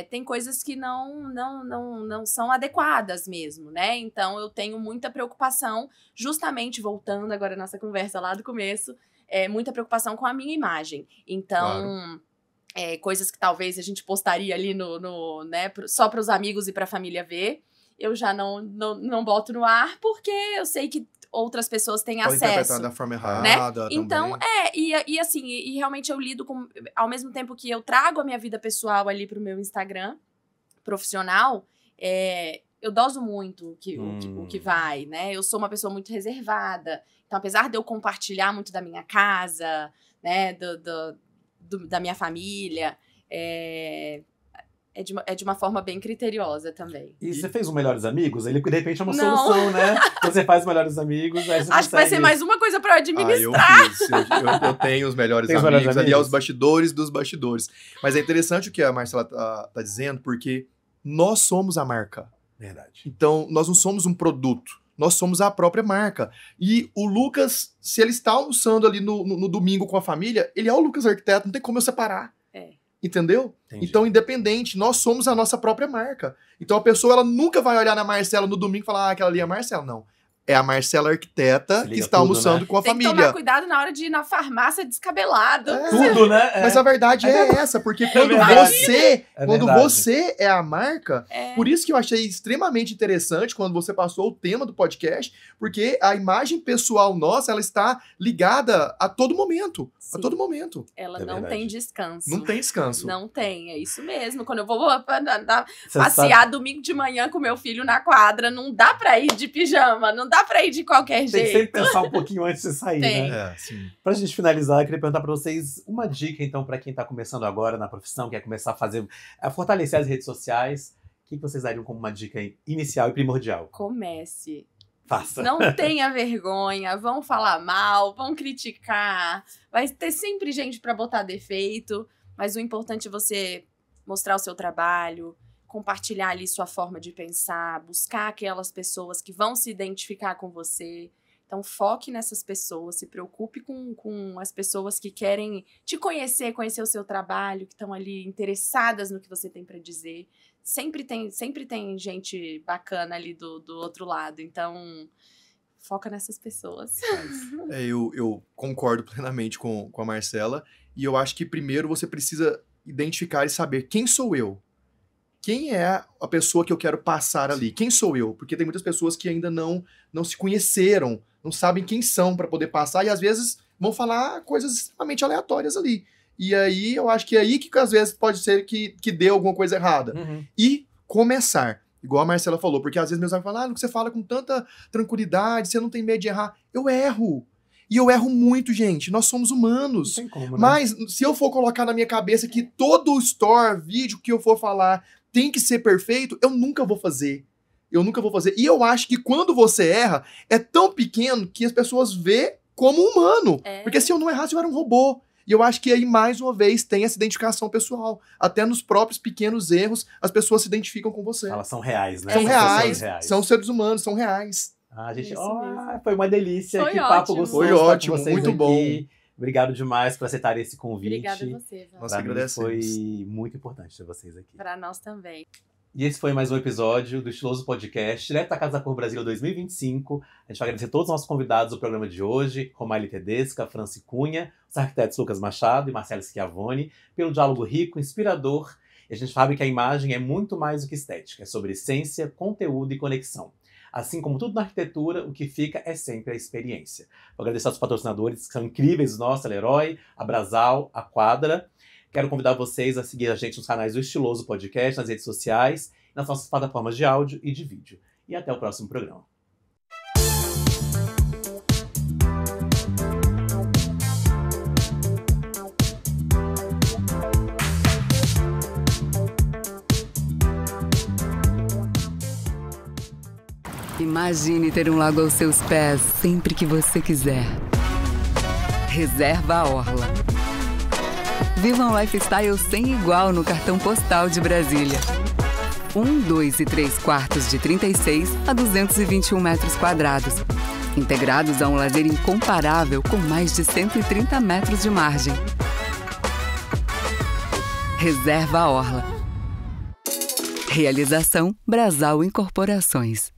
tem coisas que não são adequadas mesmo, né? Então eu tenho muita preocupação, justamente voltando agora à nossa conversa lá do começo, muita preocupação com a minha imagem. Então, coisas que talvez a gente postaria ali né, só para os amigos e para a família ver, eu já não boto no ar, porque eu sei que outras pessoas têm acesso. Pode interpretar da forma errada, né? Então, assim, e realmente eu lido com... Ao mesmo tempo que eu trago a minha vida pessoal ali pro meu Instagram profissional, eu doso muito o que vai, né? Eu sou uma pessoa muito reservada. Então, apesar de eu compartilhar muito da minha casa, né, da minha família, é de uma forma bem criteriosa também. E você fez o Melhores Amigos? Ele, de repente, é uma solução, né? Você faz Melhores Amigos, aí você Acho que vai ser mais uma coisa pra administrar. Eu tenho os melhores amigos ali, aos bastidores dos bastidores. Mas é interessante o que a Marcela tá dizendo, porque nós somos a marca. Verdade. Então, nós não somos um produto. Nós somos a própria marca. E o Lucas, se ele está almoçando ali no domingo com a família, ele é o Lucas Arquiteto, não tem como eu separar. Entendeu? Entendi. Então, independente, nós somos a nossa própria marca. Então, a pessoa ela nunca vai olhar na Marcela no domingo e falar, aquela ali é a Marcela. Não. é a Marcela arquiteta que está almoçando, né, com a tem família. Tem que tomar cuidado na hora de ir na farmácia descabelado. Tudo, né? Mas a verdade é essa, porque quando você é a marca, por isso que eu achei extremamente interessante quando você passou o tema do podcast, porque a imagem pessoal nossa, ela está ligada a todo momento. Sim. A todo momento. Ela não tem descanso. Não tem descanso. Não tem, é isso mesmo. Quando eu vou passear domingo de manhã com meu filho na quadra, não dá pra ir de pijama, não dá pra ir de qualquer jeito. Tem que sempre pensar um pouquinho antes de sair, né? Sim. Pra gente finalizar, eu queria perguntar pra vocês uma dica, então, pra quem tá começando agora na profissão, quer começar a fortalecer as redes sociais. O que vocês dariam como uma dica inicial e primordial? Comece. Faça. Não tenha vergonha, vão falar mal, vão criticar, vai ter sempre gente pra botar defeito, mas o importante é você mostrar o seu trabalho, compartilhar ali sua forma de pensar, buscar aquelas pessoas que vão se identificar com você. Então, foque nessas pessoas, se preocupe com as pessoas que querem te conhecer o seu trabalho, que estão ali interessadas no que você tem para dizer. Sempre tem gente bacana ali do outro lado. Então, foca nessas pessoas. Eu concordo plenamente com a Marcela. E eu acho que primeiro você precisa identificar e saber quem sou eu. Quem é a pessoa que eu quero passar ali? Quem sou eu? Porque tem muitas pessoas que ainda não se conheceram, não sabem quem são para poder passar e às vezes vão falar coisas extremamente aleatórias ali. E aí eu acho que é aí que às vezes pode ser que dê alguma coisa errada. Uhum. E começar, igual a Marcela falou, porque às vezes meus amigos falam, você fala com tanta tranquilidade, você não tem medo de errar. Eu erro. E eu erro muito, gente. Nós somos humanos. Não tem como, né? Mas se eu for colocar na minha cabeça que todo story, vídeo que eu for falar tem que ser perfeito, eu nunca vou fazer. E eu acho que quando você erra, é tão pequeno que as pessoas vê como humano. Porque se eu não errasse, eu era um robô. E eu acho que aí, mais uma vez, tem essa identificação pessoal. Até nos próprios pequenos erros, as pessoas se identificam com você. Elas são reais, né? São reais. São seres humanos, são reais. Gente, foi uma delícia. Foi que ótimo. papo gostoso. Foi ótimo, vocês muito aqui. bom. Obrigado demais por aceitarem esse convite. Obrigada a vocês. Nós pra agradecemos. mim foi muito importante ter vocês aqui. Para nós também. E esse foi mais um episódio do Estiloso Podcast, direto da Casa da Cor Brasil 2025. A gente vai agradecer a todos os nossos convidados do programa de hoje, Romaile Tedesca, Franci Cunha, os arquitetos Lucas Machado e Marcelo Schiavone, pelo diálogo rico, inspirador. E a gente sabe que a imagem é muito mais do que estética, é sobre essência, conteúdo e conexão. Assim como tudo na arquitetura, o que fica é sempre a experiência. Vou agradecer aos patrocinadores que são incríveis, nossa, a Leroy, a Brasal, a Quadra. Quero convidar vocês a seguir a gente nos canais do Estiloso Podcast, nas redes sociais, nas nossas plataformas de áudio e de vídeo. E até o próximo programa. Imagine ter um lago aos seus pés sempre que você quiser. Reserva a Orla. Viva um lifestyle sem igual no cartão postal de Brasília. 1, 2 e 3 quartos de 36 a 221 metros quadrados. Integrados a um lazer incomparável com mais de 130 metros de margem. Reserva a Orla. Realização Brasal Incorporações.